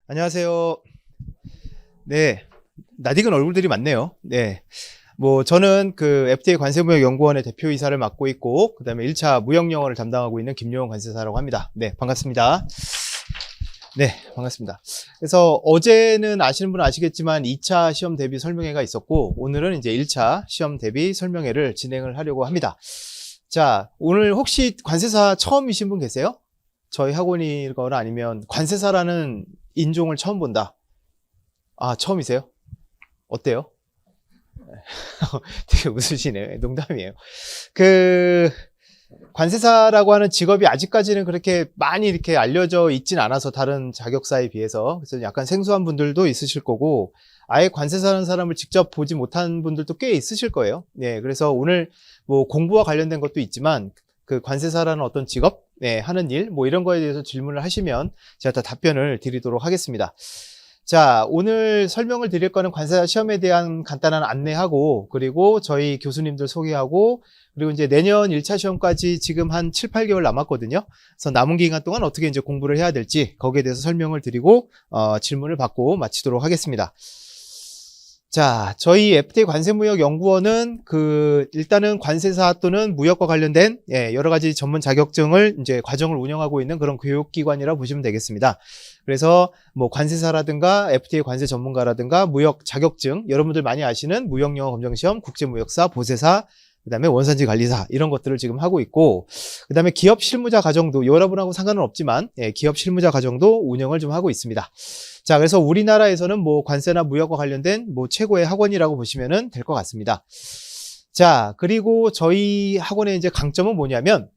안녕하세요. 네. 낯익은 얼굴들이 많네요. 네. 저는 그 FTA 관세무역연구원의 대표이사를 맡고 있고, 그 다음에 1차 무역영어를 담당하고 있는 김용원 관세사라고 합니다. 네, 반갑습니다. 네, 반갑습니다. 그래서 어제는 아시는 분은 아시겠지만 2차 시험 대비 설명회가 있었고, 오늘은 이제 1차 시험 대비 설명회를 진행을 하려고 합니다. 자, 오늘 혹시 관세사 처음이신 분 계세요? 저희 학원이거나 아니면 관세사라는 인종을 처음 본다. 아, 처음이세요? 어때요? 되게 웃으시네요. 농담이에요. 그, 관세사라고 하는 직업이 아직까지는 그렇게 많이 이렇게 알려져 있진 않아서 다른 자격사에 비해서. 그래서 약간 생소한 분들도 있으실 거고, 아예 관세사라는 사람을 직접 보지 못한 분들도 꽤 있으실 거예요. 네, 그래서 오늘 공부와 관련된 것도 있지만, 그 관세사라는 어떤 직업, 네, 하는 일, 이런 거에 대해서 질문을 하시면 제가 다 답변을 드리도록 하겠습니다. 자, 오늘 설명을 드릴 거는 관세사 시험에 대한 간단한 안내하고, 그리고 저희 교수님들 소개하고, 그리고 이제 내년 1차 시험까지 지금 한 7, 8개월 남았거든요. 그래서 남은 기간 동안 어떻게 이제 공부를 해야 될지, 거기에 대해서 설명을 드리고, 질문을 받고 마치도록 하겠습니다. 자, 저희 FTA 관세무역연구원은 일단은 관세사 또는 무역과 관련된 여러 가지 전문 자격증을 이제 과정을 운영하고 있는 그런 교육기관이라 보시면 되겠습니다. 그래서 관세사라든가 FTA 관세 전문가라든가 무역 자격증, 여러분들 많이 아시는 무역영어 검정시험, 국제무역사, 보세사, 그다음에 원산지 관리사 이런 것들을 지금 하고 있고, 그다음에 기업 실무자 과정도 여러분하고 상관은 없지만 기업 실무자 과정도 운영을 좀 하고 있습니다. 자, 그래서 우리나라에서는 관세나 무역과 관련된 최고의 학원이라고 보시면 될 것 같습니다. 자, 그리고 저희 학원의 이제 강점은 뭐냐면,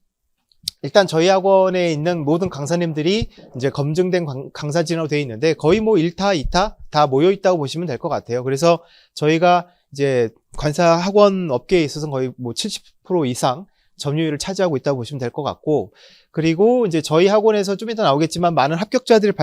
일단 저희 학원에 있는 모든 강사님들이 이제 검증된 강사진으로 되어 있는데 거의 1타, 2타 다 모여 있다고 보시면 될 것 같아요. 그래서 저희가 이제 관사 학원 업계에 있어서는 거의 70% 이상 점유율을 차지하고 있다고 보시면 될 것 같고, 그리고 이제 저희 학원에서 좀 이따 나오겠지만 많은 합격자들이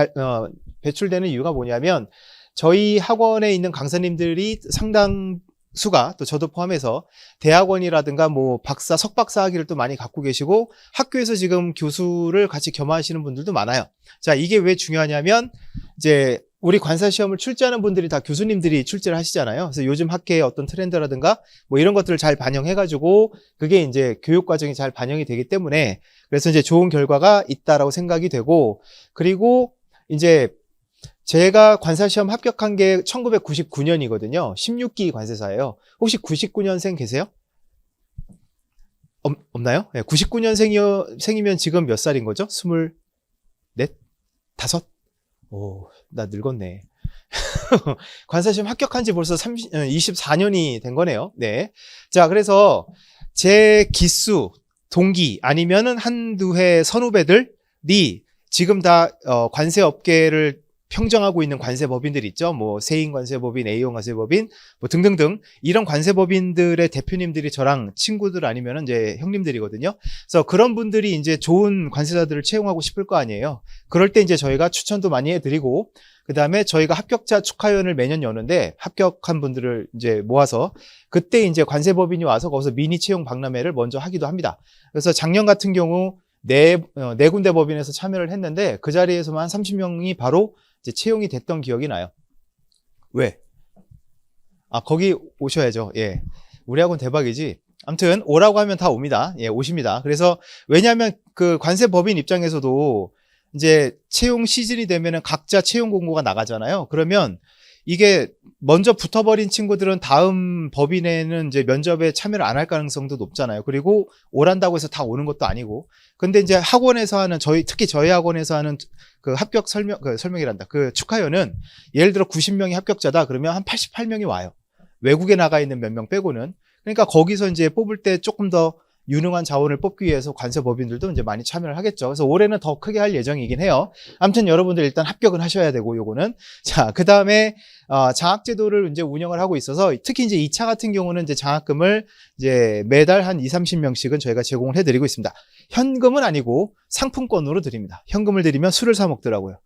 배출되는 이유가 뭐냐면, 저희 학원에 있는 강사님들이 상당수가 또 저도 포함해서 대학원이라든가 박사, 석박사 학위를 또 많이 갖고 계시고 학교에서 지금 교수를 같이 겸하시는 분들도 많아요. 자, 이게 왜 중요하냐면, 이제 우리 관사 시험을 출제하는 분들이 다 교수님들이 출제를 하시잖아요. 그래서 요즘 학계의 어떤 트렌드라든가 이런 것들을 잘 반영해가지고 그게 이제 교육 과정이 잘 반영이 되기 때문에, 그래서 이제 좋은 결과가 있다라고 생각이 되고, 그리고 이제 제가 관사 시험 합격한 게 1999년이거든요. 16기 관세사예요. 혹시 99년생 계세요? 없나요? 네, 99년생이면 지금 몇 살인 거죠? 24? 5? 오, 나 늙었네. 관사시험 합격한 지 벌써 24년이 된 거네요. 네. 자, 그래서 제 기수, 동기, 아니면은 한두 해 선후배들이 지금 다, 관세업계를 평정하고 있는 관세법인들 있죠. 세인관세법인, A용관세법인, 등등등. 이런 관세법인들의 대표님들이 저랑 친구들 아니면 이제 형님들이거든요. 그래서 그런 분들이 이제 좋은 관세사들을 채용하고 싶을 거 아니에요. 그럴 때 이제 저희가 추천도 많이 해드리고, 그 다음에 저희가 합격자 축하위원을 매년 여는데, 합격한 분들을 이제 모아서, 그때 이제 관세법인이 와서 거기서 미니 채용 박람회를 먼저 하기도 합니다. 그래서 작년 같은 경우, 네 군데 법인에서 참여를 했는데, 그 자리에서만 한 30명이 바로 이제 채용이 됐던 기억이 나요. 왜? 아, 거기 오셔야죠. 예. 우리 학원 대박이지. 아무튼 오라고 하면 다 옵니다. 예, 오십니다. 그래서 왜냐하면 그 관세법인 입장에서도 이제 채용 시즌이 되면은 각자 채용 공고가 나가잖아요. 그러면 이게 먼저 붙어버린 친구들은 다음 법인에는 이제 면접에 참여를 안 할 가능성도 높잖아요. 그리고 오란다고 해서 다 오는 것도 아니고. 근데 이제 학원에서 하는 특히 저희 학원에서 하는 그 합격 설명이란다. 그 축하위원은 예를 들어 90명이 합격자다. 그러면 한 88명이 와요. 외국에 나가 있는 몇 명 빼고는. 그러니까 거기서 이제 뽑을 때 조금 더 유능한 자원을 뽑기 위해서 관세법인들도 이제 많이 참여를 하겠죠. 그래서 올해는 더 크게 할 예정이긴 해요. 아무튼 여러분들 일단 합격은 하셔야 되고, 요거는. 자, 그 다음에, 장학제도를 이제 운영을 하고 있어서, 특히 이제 2차 같은 경우는 이제 장학금을 이제 매달 한 2, 30명씩은 저희가 제공을 해드리고 있습니다. 현금은 아니고 상품권으로 드립니다. 현금을 드리면 술을 사 먹더라고요.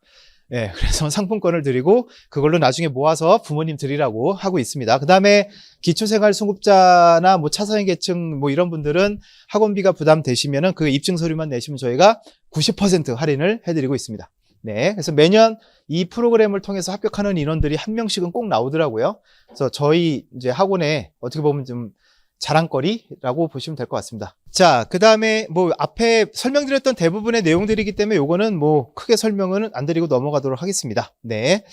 예, 그래서 상품권을 드리고 그걸로 나중에 모아서 부모님 드리라고 하고 있습니다. 그 다음에 기초생활수급자나 차상위계층 이런 분들은 학원비가 부담되시면은 그 입증 서류만 내시면 저희가 90% 할인을 해드리고 있습니다. 네. 그래서 매년 이 프로그램을 통해서 합격하는 인원들이 한 명씩은 꼭 나오더라고요. 그래서 저희 이제 학원에 어떻게 보면 좀 자랑거리라고 보시면 될 것 같습니다. 자, 그 다음에 뭐 앞에 설명드렸던 대부분의 내용들이기 때문에 요거는 뭐 크게 설명은 안 드리고 넘어가도록 하겠습니다. 네.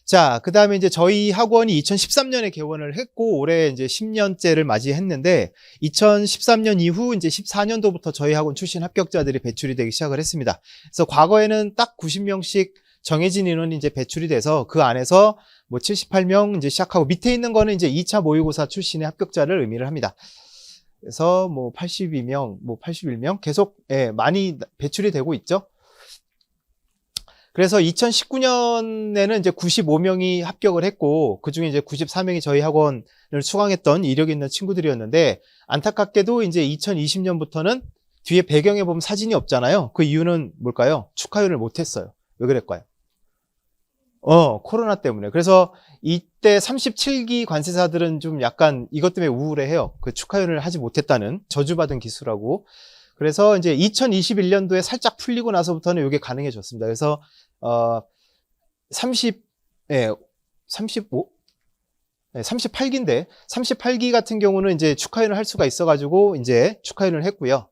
자, 그 다음에 이제 저희 학원이 2013년에 개원을 했고, 올해 이제 10년째를 맞이했는데, 2013년 이후 이제 14년도부터 저희 학원 출신 합격자들이 배출이 되기 시작을 했습니다. 그래서 과거에는 딱 90명씩 정해진 인원이 이제 배출이 돼서 그 안에서 뭐 78명 이제 시작하고, 밑에 있는 거는 이제 2차 모의고사 출신의 합격자를 의미를 합니다. 그래서 뭐 82명, 뭐 81명 계속 많이 배출이 되고 있죠. 그래서 2019년에는 이제 95명이 합격을 했고, 그 중에 이제 94명이 저희 학원을 수강했던 이력 있는 친구들이었는데, 안타깝게도 이제 2020년부터는 뒤에 배경에 보면 사진이 없잖아요. 그 이유는 뭘까요? 축하율을 못했어요. 왜 그랬까요? 코로나 때문에. 그래서 이때 37기 관세사들은 좀 약간 이것 때문에 우울해해요. 그 축하율을 하지 못했다는 저주받은 기수라고. 그래서 이제 2021년도에 살짝 풀리고 나서부터는 이게 가능해졌습니다. 그래서 38기인데 38기 같은 경우는 이제 축하율을 할 수가 있어가지고 이제 축하율을 했고요.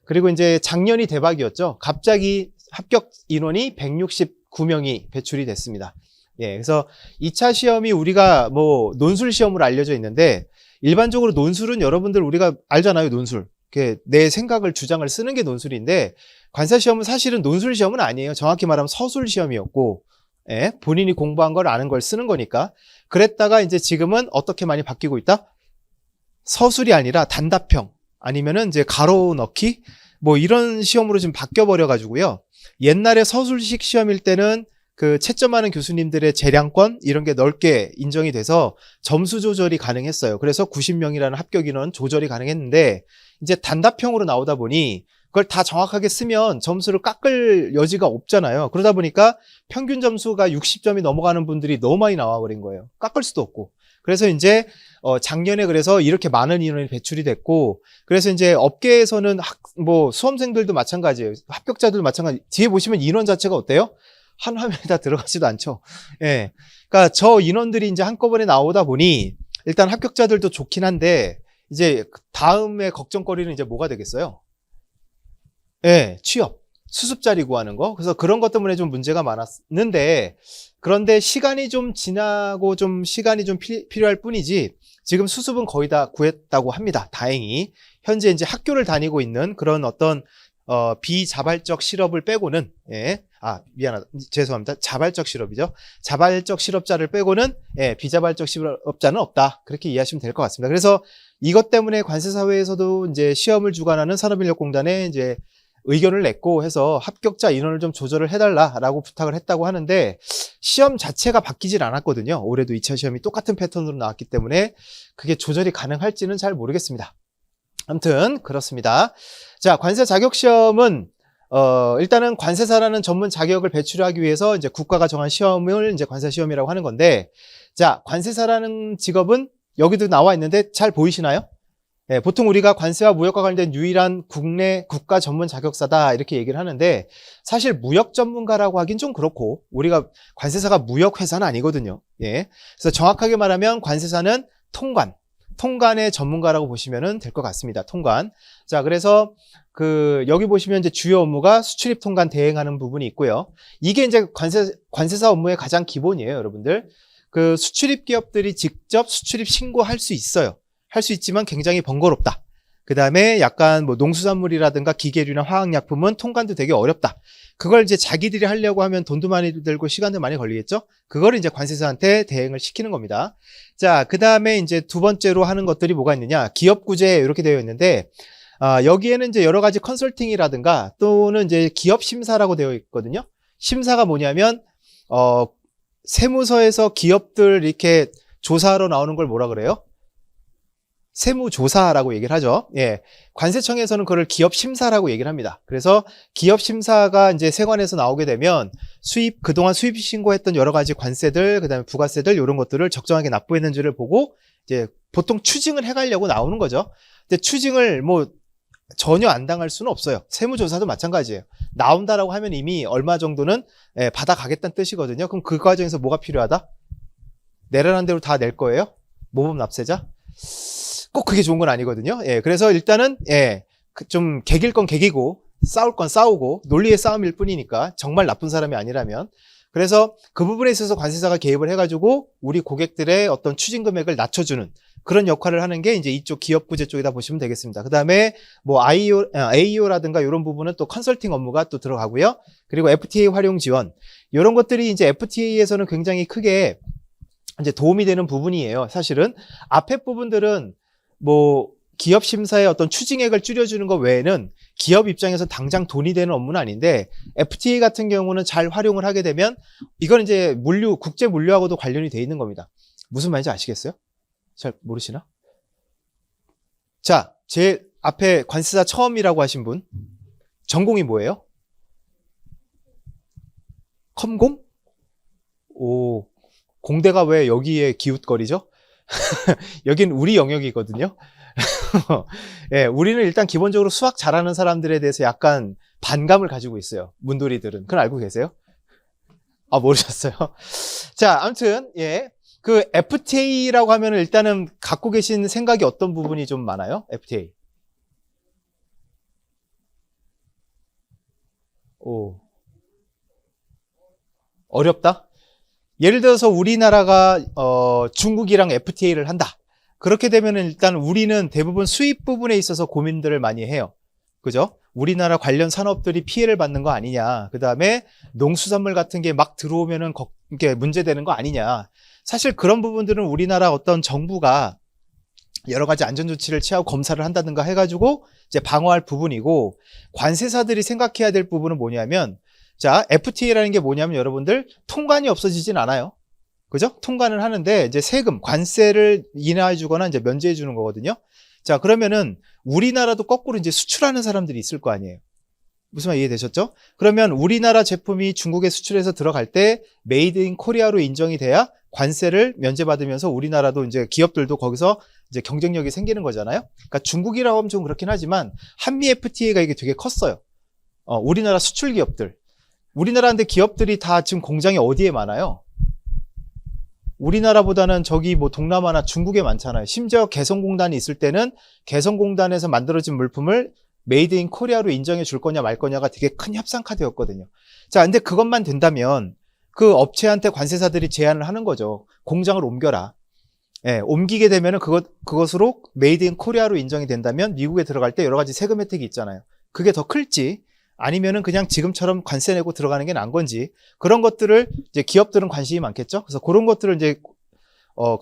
그리고 이제 작년이 대박이었죠. 갑자기 합격 인원이 169명이 배출이 됐습니다. 예, 그래서 2차 시험이 우리가 뭐 논술 시험으로 알려져 있는데, 일반적으로 논술은 여러분들 우리가 알잖아요, 논술. 내 생각을 주장을 쓰는 게 논술인데, 관세 시험은 사실은 논술 시험은 아니에요. 정확히 말하면 서술 시험이었고, 예, 본인이 공부한 걸 아는 걸 쓰는 거니까. 그랬다가 이제 지금은 어떻게 많이 바뀌고 있다? 서술이 아니라 단답형, 아니면은 이제 가로 넣기, 뭐 이런 시험으로 지금 바뀌어 버려 가지고요. 옛날에 서술식 시험일 때는 그 채점하는 교수님들의 재량권 이런 게 넓게 인정이 돼서 점수 조절이 가능했어요. 그래서 90명이라는 합격 인원 조절이 가능했는데, 이제 단답형으로 나오다 보니 그걸 다 정확하게 쓰면 점수를 깎을 여지가 없잖아요. 그러다 보니까 평균 점수가 60점이 넘어가는 분들이 너무 많이 나와버린 거예요. 깎을 수도 없고. 그래서 이제 작년에 그래서 이렇게 많은 인원이 배출이 됐고, 그래서 이제 업계에서는 뭐 수험생들도 마찬가지예요. 합격자들도 마찬가지. 뒤에 보시면 인원 자체가 어때요? 한 화면에 다 들어가지도 않죠. 예. 그러니까 저 인원들이 이제 한꺼번에 나오다 보니 일단 합격자들도 좋긴 한데, 이제 다음에 걱정거리는 이제 뭐가 되겠어요? 예, 취업, 수습자리 구하는 거. 그래서 그런 것 때문에 좀 문제가 많았는데, 그런데 시간이 좀 지나고 좀 시간이 좀 필요할 뿐이지, 지금 수습은 거의 다 구했다고 합니다. 다행히. 현재 이제 학교를 다니고 있는 그런 어떤 비자발적 실업을 빼고는, 미안하다. 죄송합니다. 자발적 실업이죠. 자발적 실업자를 빼고는, 비자발적 실업자는 없다. 그렇게 이해하시면 될 것 같습니다. 그래서 이것 때문에 관세사회에서도 이제 시험을 주관하는 산업인력공단에 이제 의견을 냈고 해서 합격자 인원을 좀 조절을 해달라라고 부탁을 했다고 하는데, 시험 자체가 바뀌질 않았거든요. 올해도 2차 시험이 똑같은 패턴으로 나왔기 때문에 그게 조절이 가능할지는 잘 모르겠습니다. 아무튼 그렇습니다. 자, 관세 자격 시험은 일단은 관세사라는 전문 자격을 배출하기 위해서 이제 국가가 정한 시험을 이제 관세 시험이라고 하는 건데, 자, 관세사라는 직업은 여기도 나와 있는데 잘 보이시나요? 네, 보통 우리가 관세와 무역과 관련된 유일한 국내 국가 전문 자격사다 이렇게 얘기를 하는데, 사실 무역 전문가라고 하긴 좀 그렇고, 우리가 관세사가 무역 회사는 아니거든요. 예. 그래서 정확하게 말하면 관세사는 통관의 전문가라고 보시면 될 것 같습니다. 통관. 자, 그래서 여기 보시면 이제 주요 업무가 수출입 통관 대행하는 부분이 있고요. 이게 이제 관세사 업무의 가장 기본이에요, 여러분들. 그 수출입 기업들이 직접 수출입 신고할 수 있어요. 할 수 있지만 굉장히 번거롭다. 그 다음에 약간 뭐 농수산물이라든가 기계류나 화학약품은 통관도 되게 어렵다. 그걸 이제 자기들이 하려고 하면 돈도 많이 들고 시간도 많이 걸리겠죠? 그걸 이제 관세사한테 대행을 시키는 겁니다. 자, 그 다음에 이제 두 번째로 하는 것들이 뭐가 있느냐. 기업구제 이렇게 되어 있는데, 여기에는 이제 여러 가지 컨설팅이라든가 또는 이제 기업 심사라고 되어 있거든요. 심사가 뭐냐면, 세무서에서 기업들 이렇게 조사하러 나오는 걸 뭐라 그래요? 세무조사라고 얘기를 하죠. 예. 관세청에서는 그걸 기업심사라고 얘기를 합니다. 그래서 기업심사가 이제 세관에서 나오게 되면 그동안 수입 신고했던 여러 가지 관세들, 그 다음에 부가세들, 이런 것들을 적정하게 납부했는지를 보고 이제 보통 추징을 해가려고 나오는 거죠. 근데 추징을 뭐 전혀 안 당할 수는 없어요. 세무조사도 마찬가지예요. 나온다라고 하면 이미 얼마 정도는 받아가겠다는 뜻이거든요. 그럼 그 과정에서 뭐가 필요하다? 내라는 대로 다 낼 거예요? 모범 납세자? 꼭 그게 좋은 건 아니거든요. 그래서 일단은 좀 개길 건 개기고 싸울 건 싸우고 논리의 싸움일 뿐이니까 정말 나쁜 사람이 아니라면. 그래서 그 부분에 있어서 관세사가 개입을 해가지고 우리 고객들의 어떤 추징 금액을 낮춰주는 그런 역할을 하는 게 이제 이쪽 기업 구제 쪽이다 보시면 되겠습니다. 그 다음에 뭐 AEO라든가 이런 부분은 또 컨설팅 업무가 또 들어가고요. 그리고 FTA 활용 지원 이런 것들이 이제 FTA에서는 굉장히 크게 이제 도움이 되는 부분이에요. 사실은 앞에 부분들은 뭐 기업 심사의 어떤 추징액을 줄여주는 것 외에는 기업 입장에서 당장 돈이 되는 업무는 아닌데 FTA 같은 경우는 잘 활용을 하게 되면 이건 이제 국제 물류하고도 관련이 돼 있는 겁니다. 무슨 말인지 아시겠어요? 잘 모르시나? 자, 제 앞에 관세사 처음이라고 하신 분 전공이 뭐예요? 컴공? 오, 공대가 왜 여기에 기웃거리죠? 여긴 우리 영역이거든요. 우리는 일단 기본적으로 수학 잘하는 사람들에 대해서 약간 반감을 가지고 있어요. 문돌이들은. 그건 알고 계세요? 아, 모르셨어요? 자, 아무튼 그 FTA라고 하면 일단은 갖고 계신 생각이 어떤 부분이 좀 많아요? FTA. 오. 어렵다? 예를 들어서 우리나라가 중국이랑 FTA를 한다. 그렇게 되면 일단 우리는 대부분 수입 부분에 있어서 고민들을 많이 해요. 그죠? 우리나라 관련 산업들이 피해를 받는 거 아니냐. 그 다음에 농수산물 같은 게 막 들어오면은 이게 문제되는 거 아니냐. 사실 그런 부분들은 우리나라 어떤 정부가 여러 가지 안전조치를 취하고 검사를 한다든가 해가지고 이제 방어할 부분이고, 관세사들이 생각해야 될 부분은 뭐냐면, 자, FTA라는 게 뭐냐면 여러분들 통관이 없어지진 않아요. 그죠? 통관을 하는데 이제 세금, 관세를 인하해 주거나 이제 면제해 주는 거거든요. 자, 그러면은 우리나라도 거꾸로 이제 수출하는 사람들이 있을 거 아니에요. 무슨 말 이해되셨죠? 그러면 우리나라 제품이 중국에 수출해서 들어갈 때 메이드 인 코리아로 인정이 돼야 관세를 면제받으면서 우리나라도 이제 기업들도 거기서 이제 경쟁력이 생기는 거잖아요. 그러니까 중국이라고 하면 좀 그렇긴 하지만 한미 FTA가 이게 되게 컸어요. 우리나라 수출 기업들. 우리나라인데 기업들이 다 지금 공장이 어디에 많아요? 우리나라보다는 저기 뭐 동남아나 중국에 많잖아요. 심지어 개성공단이 있을 때는 개성공단에서 만들어진 물품을 메이드 인 코리아로 인정해 줄 거냐 말 거냐가 되게 큰 협상 카드였거든요. 자, 근데 그것만 된다면 그 업체한테 관세사들이 제안을 하는 거죠. 공장을 옮겨라. 옮기게 되면은 그것으로 메이드 인 코리아로 인정이 된다면 미국에 들어갈 때 여러 가지 세금 혜택이 있잖아요. 그게 더 클지 아니면은 그냥 지금처럼 관세 내고 들어가는 게 나은 건지, 그런 것들을 이제 기업들은 관심이 많겠죠. 그래서 그런 것들을 이제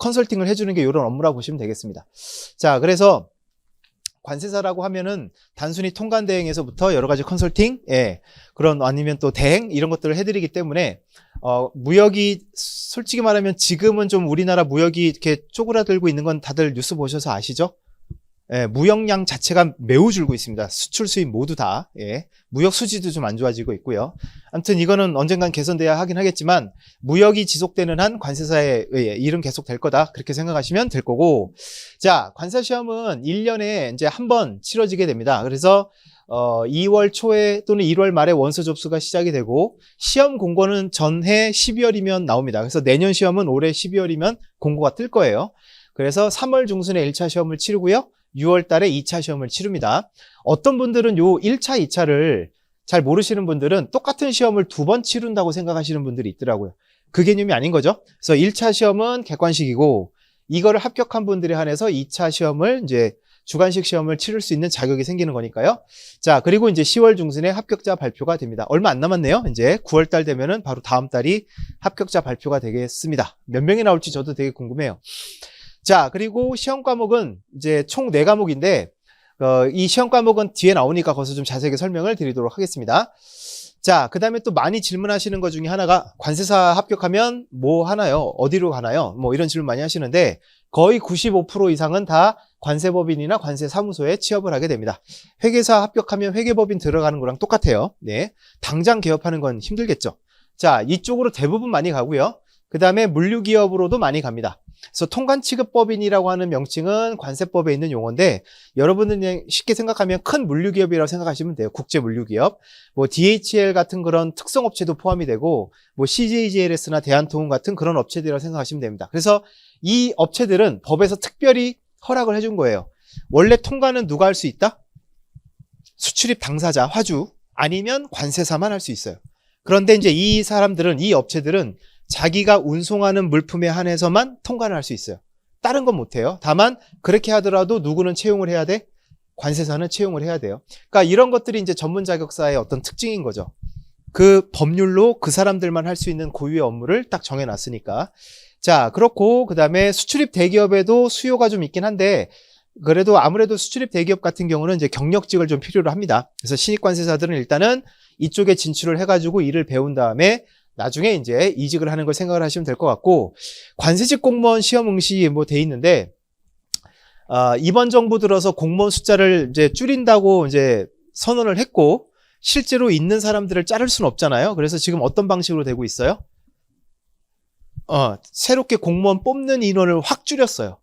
컨설팅을 해주는 게 이런 업무라고 보시면 되겠습니다. 자, 그래서 관세사라고 하면은 단순히 통관 대행에서부터 여러 가지 컨설팅, 그런 아니면 또 대행 이런 것들을 해드리기 때문에 무역이 솔직히 말하면 지금은 좀 우리나라 무역이 이렇게 쪼그라들고 있는 건 다들 뉴스 보셔서 아시죠? 무역량 자체가 매우 줄고 있습니다. 수출 수입 모두 다. 무역 수지도 좀 안 좋아지고 있고요. 아무튼 이거는 언젠간 개선돼야 하긴 하겠지만 무역이 지속되는 한 관세사의 일은 계속 될 거다. 그렇게 생각하시면 될 거고. 자, 관세 시험은 1년에 이제 한 번 치러지게 됩니다. 그래서 2월 초에 또는 1월 말에 원서 접수가 시작이 되고, 시험 공고는 전해 12월이면 나옵니다. 그래서 내년 시험은 올해 12월이면 공고가 뜰 거예요. 그래서 3월 중순에 1차 시험을 치르고요. 6월 달에 2차 시험을 치릅니다. 어떤 분들은 요 1차, 2차를 잘 모르시는 분들은 똑같은 시험을 2번 치른다고 생각하시는 분들이 있더라고요. 그 개념이 아닌 거죠. 그래서 1차 시험은 객관식이고, 이거를 합격한 분들에 한해서 2차 시험을 이제 주관식 시험을 치를 수 있는 자격이 생기는 거니까요. 자, 그리고 이제 10월 중순에 합격자 발표가 됩니다. 얼마 안 남았네요. 이제 9월 달 되면은 바로 다음 달이 합격자 발표가 되겠습니다. 몇 명이 나올지 저도 되게 궁금해요. 자, 그리고 시험 과목은 이제 총 4과목인데, 이 시험 과목은 뒤에 나오니까 거기서 좀 자세하게 설명을 드리도록 하겠습니다. 자, 그 다음에 또 많이 질문하시는 것 중에 하나가, 관세사 합격하면 뭐 하나요? 어디로 가나요? 뭐 이런 질문 많이 하시는데, 거의 95% 이상은 다 관세법인이나 관세사무소에 취업을 하게 됩니다. 회계사 합격하면 회계법인 들어가는 거랑 똑같아요. 당장 개업하는 건 힘들겠죠. 자, 이쪽으로 대부분 많이 가고요. 그 다음에 물류기업으로도 많이 갑니다. 그래서 통관취급법인이라고 하는 명칭은 관세법에 있는 용어인데 여러분은 그냥 쉽게 생각하면 큰 물류기업이라고 생각하시면 돼요. 국제물류기업. 뭐 DHL 같은 그런 특성업체도 포함이 되고 뭐 CJGLS나 대한통운 같은 그런 업체들이라고 생각하시면 됩니다. 그래서 이 업체들은 법에서 특별히 허락을 해준 거예요. 원래 통관은 누가 할 수 있다? 수출입 당사자, 화주 아니면 관세사만 할 수 있어요. 그런데 이제 이 사람들은, 이 업체들은 자기가 운송하는 물품에 한해서만 통관을 할 수 있어요. 다른 건 못해요. 다만 그렇게 하더라도 누구는 채용을 해야 돼? 관세사는 채용을 해야 돼요. 그러니까 이런 것들이 이제 전문 자격사의 어떤 특징인 거죠. 그 법률로 그 사람들만 할 수 있는 고유의 업무를 딱 정해놨으니까. 자, 그렇고 그 다음에 수출입 대기업에도 수요가 좀 있긴 한데 그래도 아무래도 수출입 대기업 같은 경우는 이제 경력직을 좀 필요로 합니다. 그래서 신입관세사들은 일단은 이쪽에 진출을 해가지고 일을 배운 다음에 나중에 이제 이직을 하는 걸 생각을 하시면 될 것 같고, 관세직 공무원 시험 응시 뭐 돼 있는데, 이번 정부 들어서 공무원 숫자를 이제 줄인다고 이제 선언을 했고, 실제로 있는 사람들을 자를 수는 없잖아요. 그래서 지금 어떤 방식으로 되고 있어요? 새롭게 공무원 뽑는 인원을 확 줄였어요.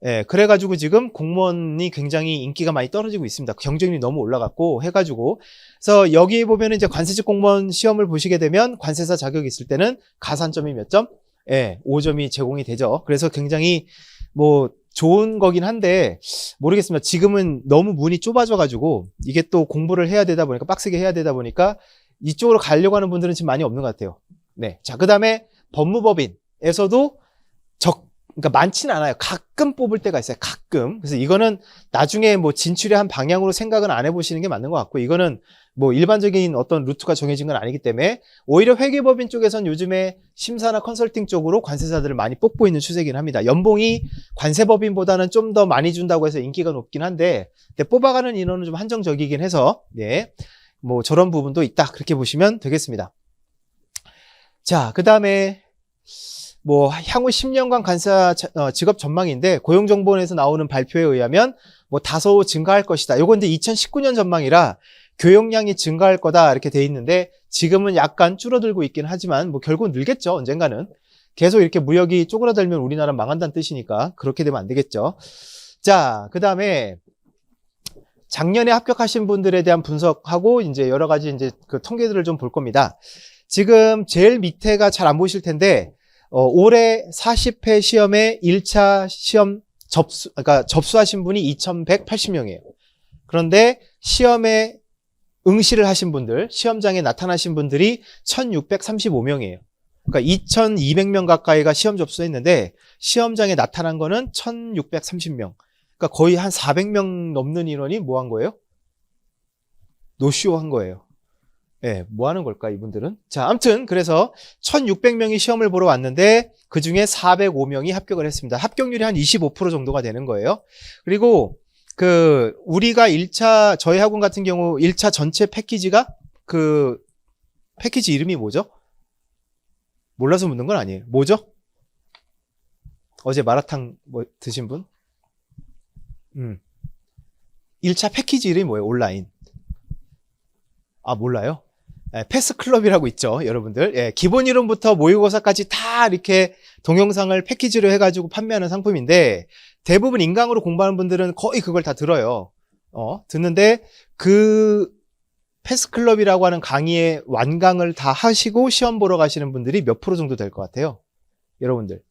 예, 그래가지고 지금 공무원이 굉장히 인기가 많이 떨어지고 있습니다. 경쟁률이 너무 올라갔고 해가지고. 그래서 여기에 보면은 이제 관세직 공무원 시험을 보시게 되면 관세사 자격이 있을 때는 가산점이 몇 점? 예, 5점이 제공이 되죠. 그래서 굉장히 뭐 좋은 거긴 한데 모르겠습니다. 지금은 너무 문이 좁아져가지고 이게 또 공부를 해야 되다 보니까 빡세게 해야 되다 보니까 이쪽으로 가려고 하는 분들은 지금 많이 없는 것 같아요. 네. 자, 그 다음에 법무법인에서도 그러니까 많지는 않아요. 가끔 뽑을 때가 있어요. 가끔. 그래서 이거는 나중에 뭐 진출의 한 방향으로 생각은 안 해보시는 게 맞는 것 같고, 이거는 뭐 일반적인 어떤 루트가 정해진 건 아니기 때문에 오히려 회계법인 쪽에선 요즘에 심사나 컨설팅 쪽으로 관세사들을 많이 뽑고 있는 추세이긴 합니다. 연봉이 관세법인보다는 좀 더 많이 준다고 해서 인기가 높긴 한데, 근데 뽑아가는 인원은 좀 한정적이긴 해서, 네. 뭐 저런 부분도 있다. 그렇게 보시면 되겠습니다. 자, 그 다음에 뭐 향후 10년간 관세사 직업 전망인데 고용정보원에서 나오는 발표에 의하면 뭐 다소 증가할 것이다. 요건 근데 2019년 전망이라 교역량이 증가할 거다 이렇게 돼 있는데 지금은 약간 줄어들고 있긴 하지만 뭐 결국 늘겠죠. 언젠가는. 계속 이렇게 무역이 쪼그라들면 우리나라 망한다는 뜻이니까 그렇게 되면 안 되겠죠. 자, 그 다음에 작년에 합격하신 분들에 대한 분석하고 이제 여러 가지 이제 그 통계들을 좀 볼 겁니다. 지금 제일 밑에가 잘 안 보이실 텐데 올해 40회 시험에 1차 시험 그러니까 접수하신 분이 2,180명이에요. 그런데 시험에 응시를 하신 분들, 시험장에 나타나신 분들이 1,635명이에요. 그러니까 2,200명 가까이가 시험 접수했는데 시험장에 나타난 거는 1,630명. 그러니까 거의 한 400명 넘는 인원이 뭐 한 거예요? 노쇼 한 거예요. 예, 뭐 하는 걸까, 이분들은? 자, 아무튼, 그래서 1,600명이 시험을 보러 왔는데, 그 중에 405명이 합격을 했습니다. 합격률이 한 25% 정도가 되는 거예요. 그리고, 우리가 1차, 저희 학원 같은 경우 1차 전체 패키지가, 패키지 이름이 뭐죠? 몰라서 묻는 건 아니에요. 뭐죠? 어제 마라탕 드신 분? 1차 패키지 이름이 뭐예요? 온라인. 아, 몰라요? 패스클럽이라고 있죠, 여러분들. 예, 기본 이름부터 모의고사까지 다 이렇게 동영상을 패키지로 해가지고 판매하는 상품인데 대부분 인강으로 공부하는 분들은 거의 그걸 다 들어요. 듣는데 그 패스클럽이라고 하는 강의의 완강을 다 하시고 시험 보러 가시는 분들이 몇 프로 정도 될 것 같아요? 여러분들.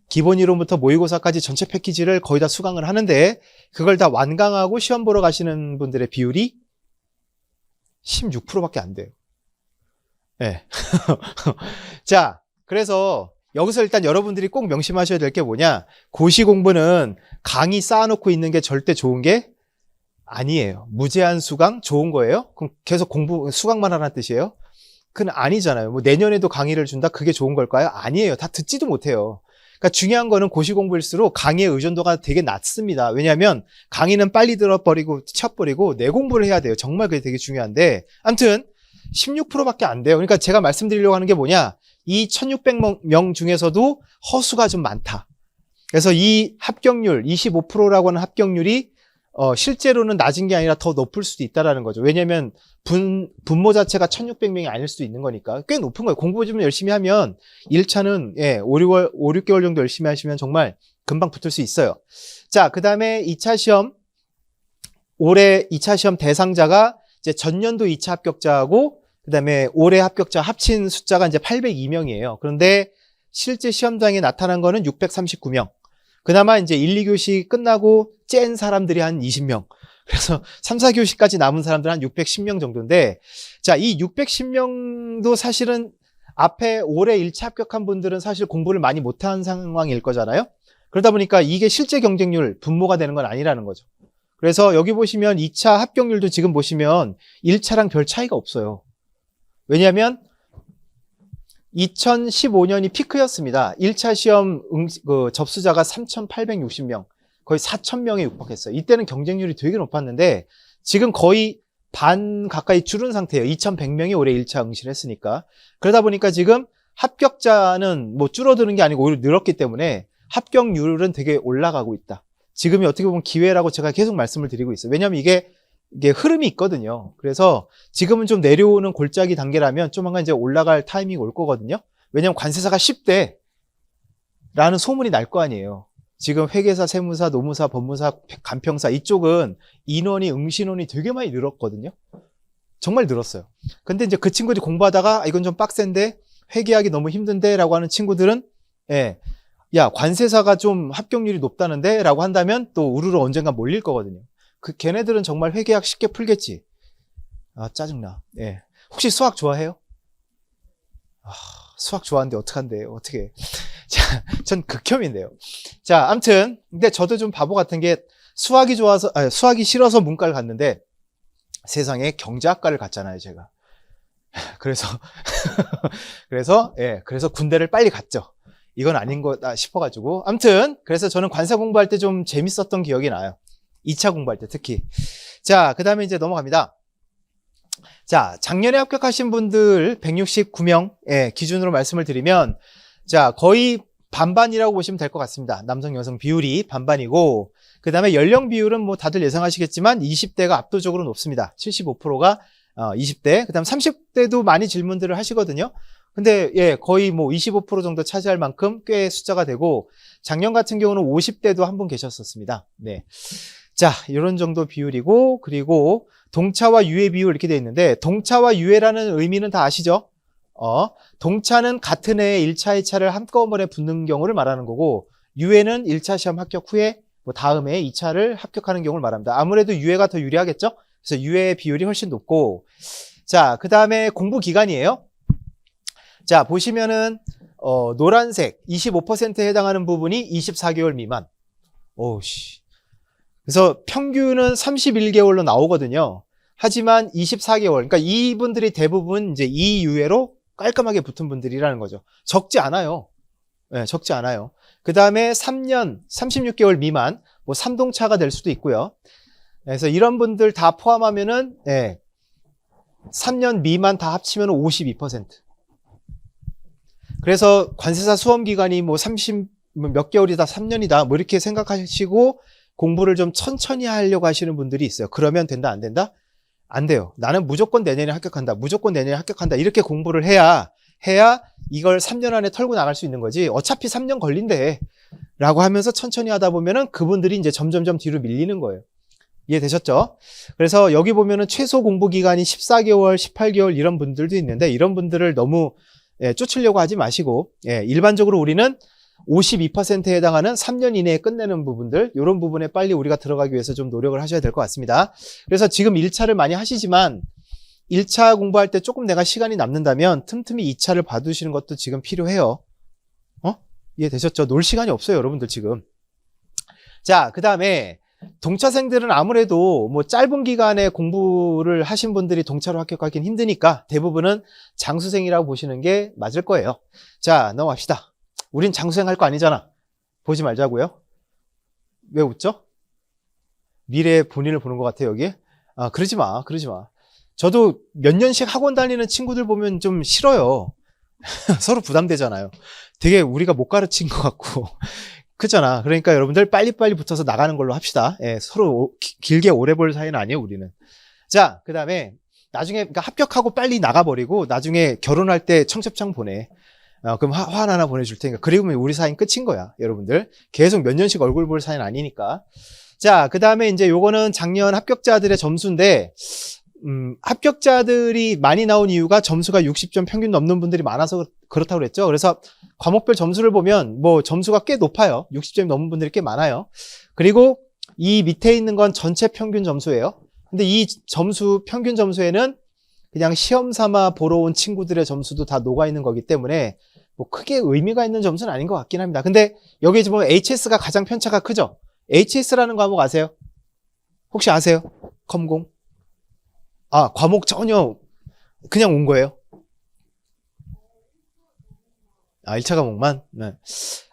기본 이론부터 모의고사까지 전체 패키지를 거의 다 수강을 하는데 그걸 다 완강하고 시험 보러 가시는 분들의 비율이 16%밖에 안 돼요. 네. 자, 그래서 여기서 일단 여러분들이 꼭 명심하셔야 될 게 뭐냐? 고시 공부는 강의 쌓아놓고 있는 게 절대 좋은 게 아니에요. 무제한 수강 좋은 거예요? 그럼 계속 수강만 하라는 뜻이에요? 그건 아니잖아요. 뭐 내년에도 강의를 준다? 그게 좋은 걸까요? 아니에요. 다 듣지도 못해요. 그러니까 중요한 거는 고시 공부일수록 강의의 의존도가 되게 낮습니다. 왜냐하면 강의는 빨리 들어버리고 쳐버리고 내 공부를 해야 돼요. 정말 그게 되게 중요한데 아무튼 16%밖에 안 돼요. 그러니까 제가 말씀드리려고 하는 게 뭐냐, 이 1,600명 중에서도 허수가 좀 많다. 그래서 이 합격률 25%라고 하는 합격률이 실제로는 낮은 게 아니라 더 높을 수도 있다라는 거죠. 왜냐면 분모 자체가 1600명이 아닐 수도 있는 거니까 꽤 높은 거예요. 공부 좀 열심히 하면 1차는 5, 6개월 정도 열심히 하시면 정말 금방 붙을 수 있어요. 자, 그 다음에 2차 시험, 올해 2차 시험 대상자가 이제 전년도 2차 합격자하고 그 다음에 올해 합격자 합친 숫자가 이제 802명이에요. 그런데 실제 시험장에 나타난 거는 639명. 그나마 이제 1, 2교시 끝나고 짠 사람들이 한 20명. 그래서 3, 4교시까지 남은 사람들 한 610명 정도인데, 자, 이 610명도 사실은 앞에 올해 1차 합격한 분들은 사실 공부를 많이 못한 상황일 거잖아요. 그러다 보니까 이게 실제 경쟁률, 분모가 되는 건 아니라는 거죠. 그래서 여기 보시면 2차 합격률도 지금 보시면 1차랑 별 차이가 없어요. 왜냐하면 2015년이 피크였습니다. 1차 시험 접수자가 3,860명, 거의 4,000명에 육박했어요. 이때는 경쟁률이 되게 높았는데 지금 거의 반 가까이 줄은 상태예요. 2,100명이 올해 1차 응시를 했으니까. 그러다 보니까 지금 합격자는 뭐 줄어드는 게 아니고 오히려 늘었기 때문에 합격률은 되게 올라가고 있다. 지금이 어떻게 보면 기회라고 제가 계속 말씀을 드리고 있어요. 왜냐하면 이게 흐름이 있거든요. 그래서 지금은 좀 내려오는 골짜기 단계라면 조만간 이제 올라갈 타이밍이 올 거거든요. 왜냐하면 관세사가 쉽대 라는 소문이 날 거 아니에요. 지금 회계사, 세무사, 노무사, 법무사, 간평사 이쪽은 인원이 응시인원이 되게 많이 늘었거든요. 정말 늘었어요. 근데 이제 그 친구들이 공부하다가 이건 좀 빡센데 회계하기 너무 힘든데 라고 하는 친구들은 야, 관세사가 좀 합격률이 높다는데 라고 한다면 또 우르르 언젠가 몰릴 거거든요. 걔네들은 정말 회계학 쉽게 풀겠지. 아, 짜증나. 혹시 수학 좋아해요? 수학 좋아하는데 어떡한데, 어떻게. 자, 전 극혐인데요. 자, 암튼, 근데 저도 좀 바보 같은 게 수학이 싫어서 문과를 갔는데 세상에 경제학과를 갔잖아요, 제가. 그래서 군대를 빨리 갔죠. 이건 아닌 거다 싶어가지고. 암튼, 그래서 저는 관세 공부할 때 좀 재밌었던 기억이 나요. 2차 공부할 때 특히. 자, 그 다음에 이제 넘어갑니다. 자, 작년에 합격하신 분들 169명 기준으로 말씀을 드리면, 자, 거의 반반이라고 보시면 될 것 같습니다. 남성, 여성 비율이 반반이고, 그 다음에 연령 비율은 뭐 다들 예상하시겠지만 20대가 압도적으로 높습니다. 75%가 20대, 그 다음 30대도 많이 질문들을 하시거든요. 근데 거의 뭐 25% 정도 차지할 만큼 꽤 숫자가 되고, 작년 같은 경우는 50대도 한 분 계셨었습니다. 네. 자, 이런 정도 비율이고, 그리고 동차와 유예 비율 이렇게 되어 있는데, 동차와 유예라는 의미는 다 아시죠? 동차는 같은 해에 1차, 2차를 한꺼번에 붙는 경우를 말하는 거고, 유예는 1차 시험 합격 후에 뭐 다음 해에 2차를 합격하는 경우를 말합니다. 아무래도 유예가 더 유리하겠죠? 그래서 유예 비율이 훨씬 높고, 자, 그 다음에 공부 기간이에요. 자, 보시면은 노란색 25%에 해당하는 부분이 24개월 미만. 오우씨. 그래서 평균은 31개월로 나오거든요. 하지만 24개월, 그러니까 이분들이 대부분 이제 이 유예로 깔끔하게 붙은 분들이라는 거죠. 적지 않아요. 적지 않아요. 그 다음에 3년, 36개월 미만, 뭐 3동차가 될 수도 있고요. 그래서 이런 분들 다 포함하면은 3년 미만 다 합치면 52%. 그래서 관세사 수험 기간이 뭐 30 몇 개월이다, 3년이다, 뭐 이렇게 생각하시고 공부를 좀 천천히 하려고 하시는 분들이 있어요. 그러면 된다, 안 된다? 안 돼요. 나는 무조건 내년에 합격한다, 무조건 내년에 합격한다. 이렇게 공부를 해야 이걸 3년 안에 털고 나갈 수 있는 거지. 어차피 3년 걸린대. 라고 하면서 천천히 하다 보면은 그분들이 이제 점점점 뒤로 밀리는 거예요. 이해되셨죠? 그래서 여기 보면은 최소 공부 기간이 14개월, 18개월 이런 분들도 있는데 이런 분들을 너무 쫓으려고 하지 마시고, 일반적으로 우리는 52%에 해당하는 3년 이내에 끝내는 부분들, 이런 부분에 빨리 우리가 들어가기 위해서 좀 노력을 하셔야 될 것 같습니다. 그래서 지금 1차를 많이 하시지만 1차 공부할 때 조금 내가 시간이 남는다면 틈틈이 2차를 봐두시는 것도 지금 필요해요. 이해되셨죠? 놀 시간이 없어요, 여러분들 지금. 자, 그 다음에 동차생들은 아무래도 뭐 짧은 기간에 공부를 하신 분들이 동차로 합격하기는 힘드니까 대부분은 장수생이라고 보시는 게 맞을 거예요. 자, 넘어갑시다. 우린 장수생 할 거 아니잖아. 보지 말자고요. 왜 웃죠? 미래의 본인을 보는 것 같아요, 여기. 그러지 마. 저도 몇 년씩 학원 다니는 친구들 보면 좀 싫어요. 서로 부담되잖아요. 되게 우리가 못 가르친 것 같고 크잖아. 그러니까 여러분들 빨리빨리 붙어서 나가는 걸로 합시다. 예, 서로 길게 오래 볼 사이는 아니에요, 우리는. 자, 그 다음에 나중에 그러니까 합격하고 빨리 나가버리고 나중에 결혼할 때 청첩장 보내. 그럼 화환 하나 보내줄 테니까. 그리고 우리 사이는 끝인 거야, 여러분들. 계속 몇 년씩 얼굴 볼 사이는 아니니까. 자, 그 다음에 이제 요거는 작년 합격자들의 점수인데, 합격자들이 많이 나온 이유가 점수가 60점 평균 넘는 분들이 많아서 그렇다고 그랬죠. 그래서 과목별 점수를 보면 뭐 점수가 꽤 높아요. 60점이 넘는 분들이 꽤 많아요. 그리고 이 밑에 있는 건 전체 평균 점수예요. 근데 이 점수, 평균 점수에는 그냥 시험 삼아 보러 온 친구들의 점수도 다 녹아 있는 거기 때문에 뭐 크게 의미가 있는 점수는 아닌 것 같긴 합니다. 근데 여기 지금 보면 HS가 가장 편차가 크죠. HS라는 과목 아세요? 혹시 아세요? 컴공? 과목 전혀 그냥 온 거예요. 1차 과목만? 네.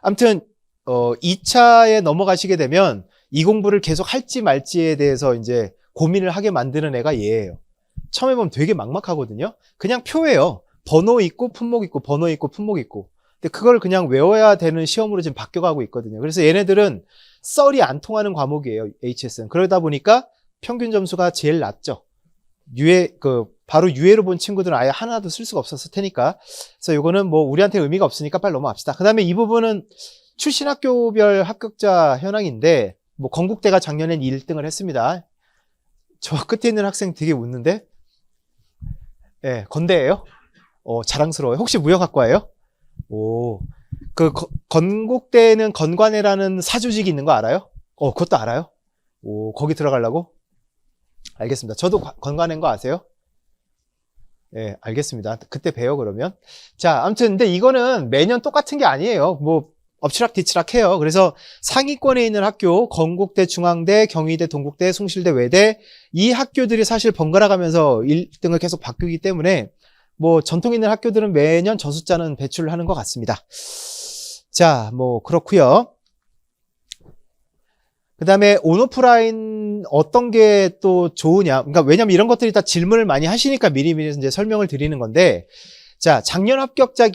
아무튼 2차에 넘어가시게 되면 이 공부를 계속 할지 말지에 대해서 이제 고민을 하게 만드는 애가 얘예요. 처음에 보면 되게 막막하거든요. 그냥 표예요. 번호 있고 품목 있고 번호 있고 품목 있고. 근데 그걸 그냥 외워야 되는 시험으로 지금 바뀌어가고 있거든요. 그래서 얘네들은 썰이 안 통하는 과목이에요, HS는. 그러다 보니까 평균 점수가 제일 낮죠. 바로 유예로 본 친구들은 아예 하나도 쓸 수가 없었을 테니까. 그래서 이거는 뭐 우리한테 의미가 없으니까 빨리 넘어갑시다. 그 다음에 이 부분은 출신 학교별 합격자 현황인데, 뭐 건국대가 작년엔 1등을 했습니다. 저 끝에 있는 학생 되게 웃는데? 네, 건대예요. 자랑스러워요. 혹시 무역학과예요? 건국대는 건관회라는 사조직이 있는 거 알아요? 그것도 알아요? 거기 들어가려고? 알겠습니다. 저도 건관회인 거 아세요? 네, 알겠습니다. 그때 봬요, 그러면. 자, 아무튼, 근데 이거는 매년 똑같은 게 아니에요. 뭐, 엎치락뒤치락 해요. 그래서 상위권에 있는 학교, 건국대, 중앙대, 경희대, 동국대, 숭실대, 외대, 이 학교들이 사실 번갈아 가면서 1등을 계속 바뀌기 때문에, 뭐, 전통 있는 학교들은 매년 저 숫자는 배출을 하는 것 같습니다. 자, 뭐, 그렇고요. 그 다음에 온오프라인 어떤 게 또 좋으냐. 그러니까 왜냐면 이런 것들이 다 질문을 많이 하시니까 미리미리 이제 설명을 드리는 건데, 자, 작년 합격자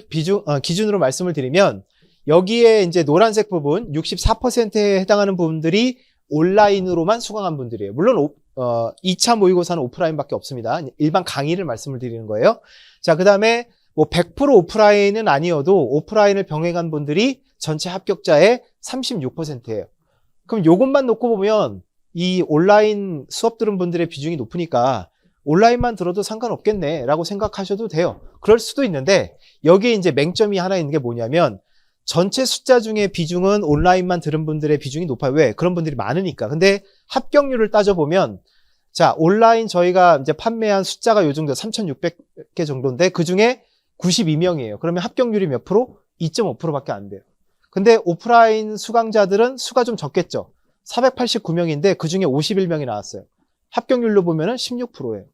기준으로 말씀을 드리면, 여기에 이제 노란색 부분 64%에 해당하는 부분들이 온라인으로만 수강한 분들이에요. 물론 2차 모의고사는 오프라인밖에 없습니다. 일반 강의를 말씀을 드리는 거예요. 자, 그 다음에 뭐 100% 오프라인은 아니어도 오프라인을 병행한 분들이 전체 합격자의 36%예요. 그럼 요것만 놓고 보면 이 온라인 수업 들은 분들의 비중이 높으니까 온라인만 들어도 상관없겠네 라고 생각하셔도 돼요. 그럴 수도 있는데 여기에 이제 맹점이 하나 있는 게 뭐냐면 전체 숫자 중에 비중은 온라인만 들은 분들의 비중이 높아요. 왜? 그런 분들이 많으니까. 근데 합격률을 따져보면 자, 온라인 저희가 이제 판매한 숫자가 요 정도 3,600개 정도인데 그 중에 92명이에요. 그러면 합격률이 몇 프로? 2.5%밖에 안 돼요. 근데 오프라인 수강자들은 수가 좀 적겠죠. 489명인데 그 중에 51명이 나왔어요. 합격률로 보면은 16%예요.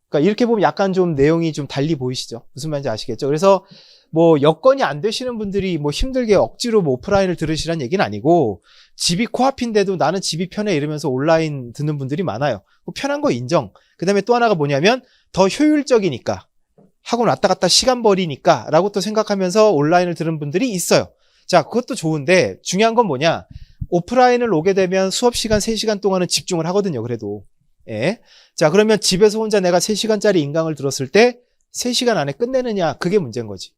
그러니까 이렇게 보면 약간 좀 내용이 좀 달리 보이시죠? 무슨 말인지 아시겠죠? 그래서 뭐 여건이 안 되시는 분들이 뭐 힘들게 억지로 뭐 오프라인을 들으시란 얘기는 아니고 집이 코앞인데도 나는 집이 편해 이러면서 온라인 듣는 분들이 많아요. 뭐 편한 거 인정. 그 다음에 또 하나가 뭐냐면 더 효율적이니까 학원 왔다 갔다 시간 버리니까 라고 또 생각하면서 온라인을 들은 분들이 있어요. 자, 그것도 좋은데 중요한 건 뭐냐? 오프라인을 오게 되면 수업 시간 3시간 동안은 집중을 하거든요. 그래도. 예. 자, 그러면 집에서 혼자 내가 3시간짜리 인강을 들었을 때 3시간 안에 끝내느냐? 그게 문제인 거지.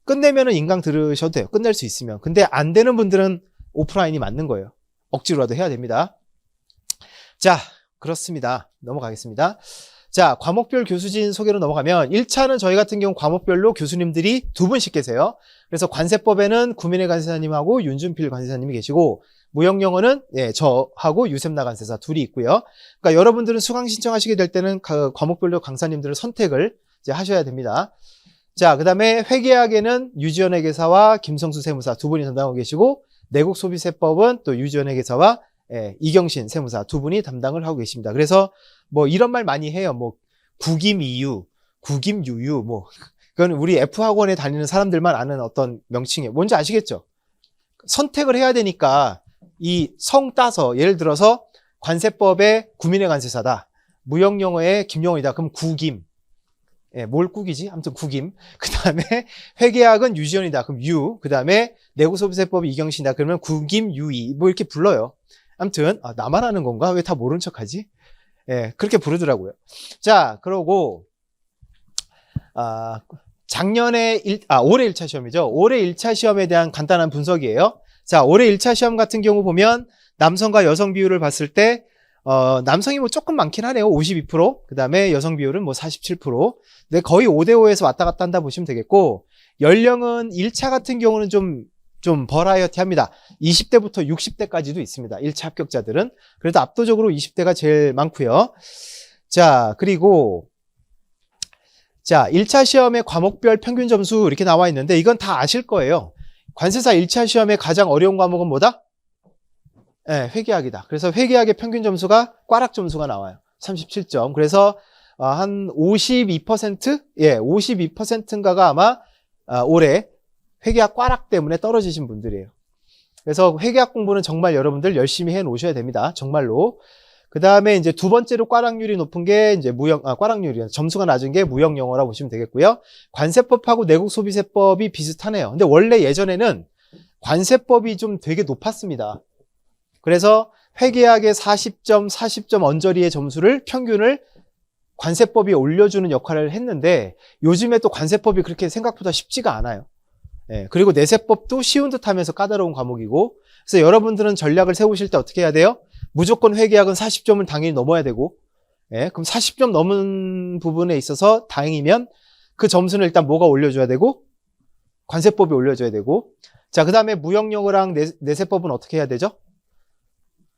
끝내면은 인강 들으셔도 돼요. 끝낼 수 있으면. 근데 안 되는 분들은 오프라인이 맞는 거예요. 억지로라도 해야 됩니다. 자, 그렇습니다. 넘어가겠습니다. 자, 과목별 교수진 소개로 넘어가면 1차는 저희 같은 경우 과목별로 교수님들이 2분씩 계세요. 그래서 관세법에는 구민혜 관세사님하고 윤준필 관세사님이 계시고 무역영어는 저하고 유샘나 관세사 둘이 있고요. 그러니까 여러분들은 수강 신청하시게 될 때는 과목별로 강사님들을 선택을 이제 하셔야 됩니다. 자, 그 다음에 회계학에는 유지연 회계사와 김성수 세무사 2분이 담당하고 계시고 내국소비세법은 또 유지연 회계사와 이경신 세무사 2분이 담당을 하고 계십니다. 그래서 뭐 이런 말 많이 해요. 뭐 국임이유, 국임유유 뭐 그건 우리 F학원에 다니는 사람들만 아는 어떤 명칭이에요. 뭔지 아시겠죠? 선택을 해야 되니까 이 성 따서 예를 들어서 관세법의 구민의 관세사다. 무역영어의 김영호이다. 그럼 국임. 예, 뭘 국이지? 아무튼 국임. 그 다음에 회계학은 유지연이다. 그럼 유. 그 다음에 내구소비세법 이경신이다. 그러면 국임 유이. 뭐 이렇게 불러요. 아무튼, 나만 아는 건가? 왜 다 모른 척 하지? 예, 그렇게 부르더라고요. 자, 그러고, 올해 1차 시험이죠. 올해 1차 시험에 대한 간단한 분석이에요. 자, 올해 1차 시험 같은 경우 보면 남성과 여성 비율을 봤을 때, 남성이 뭐 조금 많긴 하네요. 52%. 그 다음에 여성 비율은 뭐 47%. 근데 거의 5대5에서 왔다 갔다 한다 보시면 되겠고, 연령은 1차 같은 경우는 좀 버라이어티 합니다. 20대부터 60대까지도 있습니다. 1차 합격자들은. 그래도 압도적으로 20대가 제일 많고요. 자, 그리고, 자, 1차 시험의 과목별 평균 점수 이렇게 나와 있는데, 이건 다 아실 거예요. 관세사 1차 시험의 가장 어려운 과목은 뭐다? 네, 회계학이다. 그래서 회계학의 평균 점수가 꽈락 점수가 나와요. 37점. 그래서 한 52%? 예, 52%인가가 아마 올해 회계학 꽈락 때문에 떨어지신 분들이에요. 그래서 회계학 공부는 정말 여러분들 열심히 해 놓으셔야 됩니다. 정말로. 그 다음에 이제 두 번째로 꽈락률이 높은 게 이제 꽈락률이 점수가 낮은 게 무역영어라고 보시면 되겠고요. 관세법하고 내국소비세법이 비슷하네요. 근데 원래 예전에는 관세법이 좀 되게 높았습니다. 그래서 회계학의 40점, 40점 언저리의 점수를 평균을 관세법이 올려주는 역할을 했는데 요즘에 또 관세법이 그렇게 생각보다 쉽지가 않아요. 예, 그리고 내세법도 쉬운 듯 하면서 까다로운 과목이고 그래서 여러분들은 전략을 세우실 때 어떻게 해야 돼요? 무조건 회계학은 40점을 당연히 넘어야 되고 예, 그럼 40점 넘은 부분에 있어서 다행이면 그 점수는 일단 뭐가 올려줘야 되고 관세법이 올려줘야 되고 자, 그 다음에 무역영어랑 내세법은 어떻게 해야 되죠?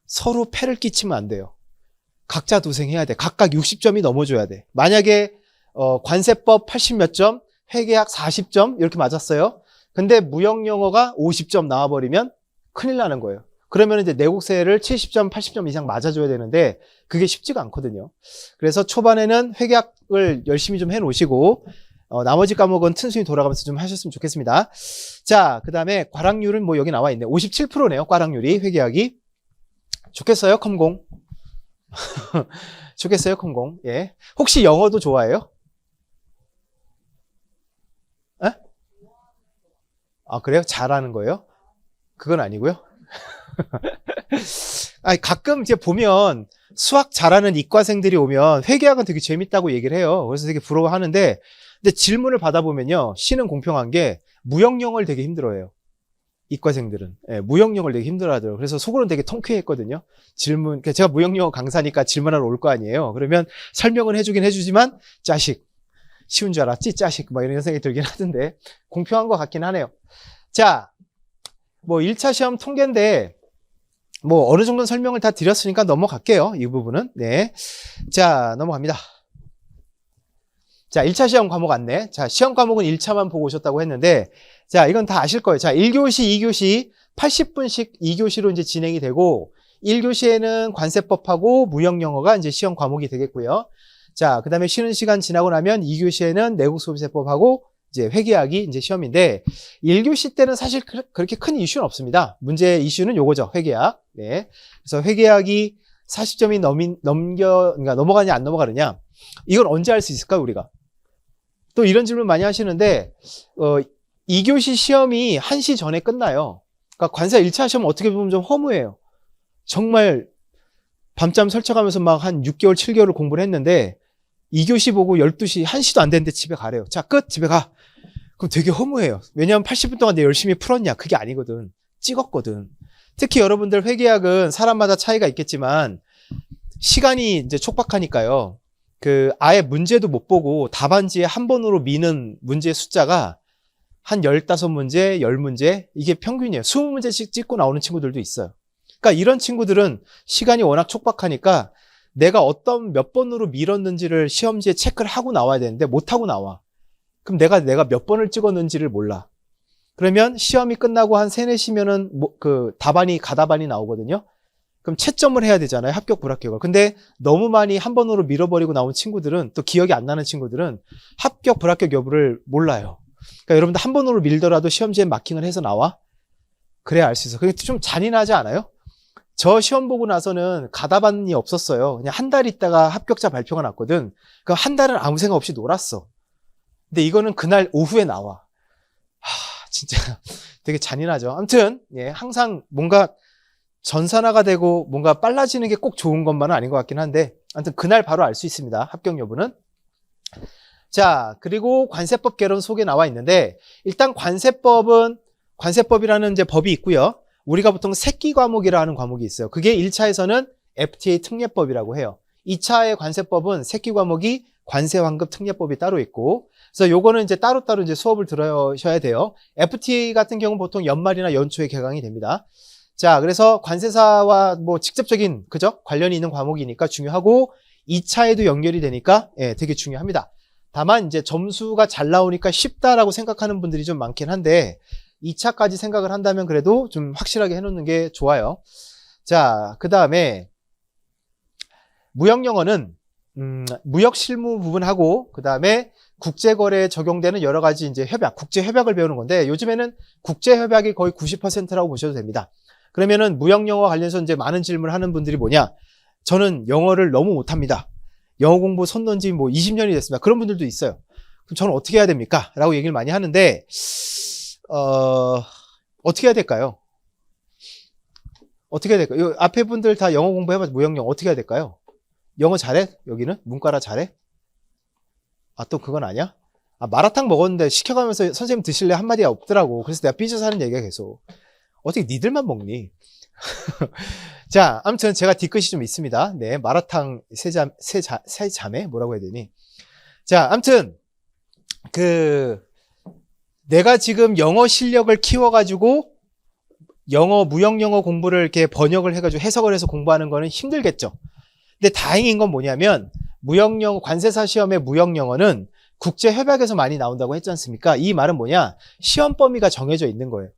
서로 패를 끼치면 안 돼요. 각자 도생해야 돼. 각각 60점이 넘어줘야 돼. 만약에 관세법 80 몇 점, 회계학 40점 이렇게 맞았어요. 근데 무역영어가 50점 나와버리면 큰일 나는 거예요. 그러면 이제 내국세를 70점, 80점 이상 맞아줘야 되는데 그게 쉽지가 않거든요. 그래서 초반에는 회계학을 열심히 좀 해놓으시고 나머지 과목은 튼순히 돌아가면서 좀 하셨으면 좋겠습니다. 자, 그 다음에 꽈락률은 뭐 여기 나와 있네. 57%네요. 꽈락률이 회계학이. 좋겠어요, 컴공. 좋겠어요, 컴공. 예. 혹시 영어도 좋아해요? 에? 아, 그래요? 잘하는 거예요? 그건 아니고요. 아니, 가끔 이제 보면 수학 잘하는 이과생들이 오면 회계학은 되게 재밌다고 얘기를 해요. 그래서 되게 부러워하는데, 근데 질문을 받아보면요, 시는 공평한 게 무역영어를 되게 힘들어해요. 이과생들은. 예, 무역영어를 되게 힘들어하더라고요. 그래서 속으로는 되게 통쾌했거든요. 질문, 제가 무역영어 강사니까 질문하러 올 거 아니에요. 그러면 설명은 해주긴 해주지만, 짜식. 쉬운 줄 알았지? 짜식. 막 이런 생각이 들긴 하던데, 공평한 것 같긴 하네요. 자, 뭐 1차 시험 통계인데, 뭐 어느 정도는 설명을 다 드렸으니까 넘어갈게요. 이 부분은. 네. 자, 넘어갑니다. 자, 1차 시험 과목 안내. 자, 시험 과목은 1차만 보고 오셨다고 했는데, 자, 이건 다 아실 거예요. 자, 1교시, 2교시 80분씩 2교시로 이제 진행이 되고, 1교시에는 관세법하고 무역영어가 이제 시험 과목이 되겠고요. 자, 그 다음에 쉬는 시간 지나고 나면 2교시에는 내국소비세법하고 이제 회계학이 이제 시험인데, 1교시 때는 사실 그렇게 큰 이슈는 없습니다. 문제 이슈는 요거죠. 회계학. 네. 그래서 회계학이 40점이 그러니까 넘어가냐, 안 넘어가느냐. 이건 언제 할 수 있을까, 우리가? 또 이런 질문 많이 하시는데, 2교시 시험이 1시 전에 끝나요. 그러니까 관세 1차 시험은 어떻게 보면 좀 허무해요. 정말 밤잠 설쳐가면서 막 한 6개월, 7개월을 공부를 했는데 2교시 보고 12시, 1시도 안 됐는데 집에 가래요. 자, 끝! 집에 가! 그럼 되게 허무해요. 왜냐하면 80분 동안 내가 열심히 풀었냐? 그게 아니거든. 찍었거든. 특히 여러분들 회계학은 사람마다 차이가 있겠지만 시간이 이제 촉박하니까요. 아예 문제도 못 보고 답안지에 한 번으로 미는 문제의 숫자가 한 15문제, 10문제, 이게 평균이에요. 20문제씩 찍고 나오는 친구들도 있어요. 그러니까 이런 친구들은 시간이 워낙 촉박하니까 내가 몇 번으로 밀었는지를 시험지에 체크를 하고 나와야 되는데 못하고 나와. 그럼 내가 몇 번을 찍었는지를 몰라. 그러면 시험이 끝나고 한 3, 4시면은 가답안이 나오거든요. 그럼 채점을 해야 되잖아요. 합격, 불합격을. 근데 너무 많이 한 번으로 밀어버리고 나온 친구들은, 또 기억이 안 나는 친구들은 합격, 불합격 여부를 몰라요. 그러니까 여러분들 한 번으로 밀더라도 시험지에 마킹을 해서 나와? 그래야 알 수 있어. 그게 좀 잔인하지 않아요? 저 시험 보고 나서는 가답안이 없었어요. 그냥 한 달 있다가 합격자 발표가 났거든. 그럼 한 달은 아무 생각 없이 놀았어. 근데 이거는 그날 오후에 나와. 진짜 되게 잔인하죠. 아무튼 예, 항상 뭔가 전산화가 되고 뭔가 빨라지는 게 꼭 좋은 것만은 아닌 것 같긴 한데 아무튼 그날 바로 알 수 있습니다. 합격 여부는. 자, 그리고 관세법 개론 속에 나와 있는데 일단 관세법이라는 이제 법이 있고요. 우리가 보통 새끼 과목이라 하는 과목이 있어요. 그게 1차에서는 FTA 특례법이라고 해요. 2차의 관세법은 새끼 과목이 관세환급 특례법이 따로 있고, 그래서 요거는 이제 따로따로 이제 수업을 들으셔야 돼요. FTA 같은 경우는 보통 연말이나 연초에 개강이 됩니다. 자, 그래서 관세사와 뭐 직접적인, 그죠? 관련이 있는 과목이니까 중요하고, 2차에도 연결이 되니까, 예, 되게 중요합니다. 다만 이제 점수가 잘 나오니까 쉽다라고 생각하는 분들이 좀 많긴 한데, 2차까지 생각을 한다면 그래도 좀 확실하게 해놓는 게 좋아요. 자, 그 다음에, 무역영어는 무역 실무 부분하고 그 다음에 국제거래에 적용되는 여러 가지 이제 협약, 국제협약을 배우는 건데 요즘에는 국제협약이 거의 90%라고 보셔도 됩니다. 그러면은 무역영어 관련해서 이제 많은 질문을 하는 분들이 뭐냐? 저는 영어를 너무 못합니다. 영어 공부 손 놓은 지 뭐 20년이 됐습니다. 그런 분들도 있어요. 그럼 저는 어떻게 해야 됩니까? 라고 얘기를 많이 하는데 어떻게 해야 될까요? 어떻게 해야 될까요? 앞에 분들 다 영어 공부해봐서 무역영어 어떻게 해야 될까요? 영어 잘해? 여기는? 문과라 잘해? 아, 또 그건 아니야? 아, 마라탕 먹었는데 시켜가면서 선생님 드실래? 한마디 없더라고. 그래서 내가 삐져서 하는 얘기가 계속. 어떻게 니들만 먹니? 자, 아무튼 제가 뒤끝이 좀 있습니다. 네, 마라탕 세 자매? 뭐라고 해야 되니? 자, 아무튼, 내가 지금 영어 실력을 키워가지고 무역영어 공부를 이렇게 번역을 해가지고 해석을 해서 공부하는 거는 힘들겠죠. 근데 다행인 건 뭐냐면 무역영어 관세사 시험의 무역영어는 국제협약에서 많이 나온다고 했지 않습니까? 이 말은 뭐냐? 시험 범위가 정해져 있는 거예요.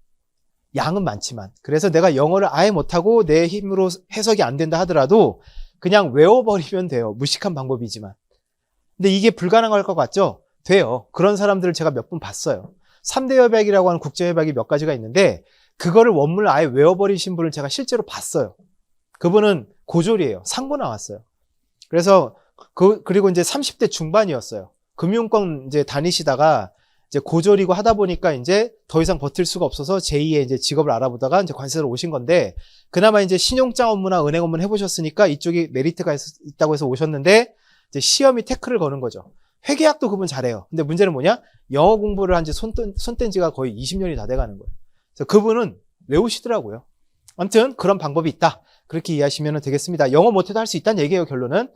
양은 많지만. 그래서 내가 영어를 아예 못하고 내 힘으로 해석이 안 된다 하더라도 그냥 외워버리면 돼요. 무식한 방법이지만. 근데 이게 불가능할 것 같죠? 돼요. 그런 사람들을 제가 몇 분 봤어요. 3대 협약이라고 하는 국제협약이 몇 가지가 있는데 그거를 원문을 아예 외워버리신 분을 제가 실제로 봤어요. 그분은 고졸이에요. 상고 나왔어요. 그래서 그리고 이제 30대 중반이었어요. 금융권 이제 다니시다가 이제 고졸이고 하다 보니까 이제 더 이상 버틸 수가 없어서 제2의 이제 직업을 알아보다가 이제 관세사로 오신 건데 그나마 이제 신용장 업무나 은행 업무는 해보셨으니까 이쪽이 메리트가 있다고 해서 오셨는데 이제 시험이 태클을 거는 거죠. 회계학도 그분 잘해요. 근데 문제는 뭐냐? 영어 공부를 한 지 손뗀 지가 거의 20년이 다 돼가는 거예요. 그래서 그분은 외우시더라고요. 아무튼 그런 방법이 있다. 그렇게 이해하시면 되겠습니다. 영어 못해도 할 수 있다는 얘기예요, 결론은.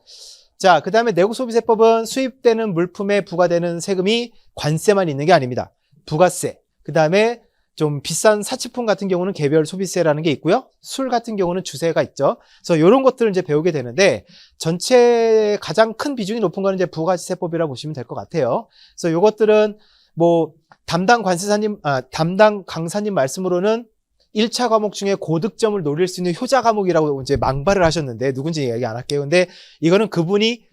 자, 그 다음에 내국소비세법은 수입되는 물품에 부과되는 세금이 관세만 있는 게 아닙니다. 부가세, 그 다음에 좀 비싼 사치품 같은 경우는 개별 소비세라는 게 있고요. 술 같은 경우는 주세가 있죠. 그래서 이런 것들을 이제 배우게 되는데 전체 가장 큰 비중이 높은 거는 이제 부가세법이라고 보시면 될 것 같아요. 그래서 이것들은 뭐 담당 강사님 말씀으로는 1차 과목 중에 고득점을 노릴 수 있는 효자 과목이라고 이제 망발을 하셨는데 누군지 얘기 안 할게요. 근데 이거는 그분이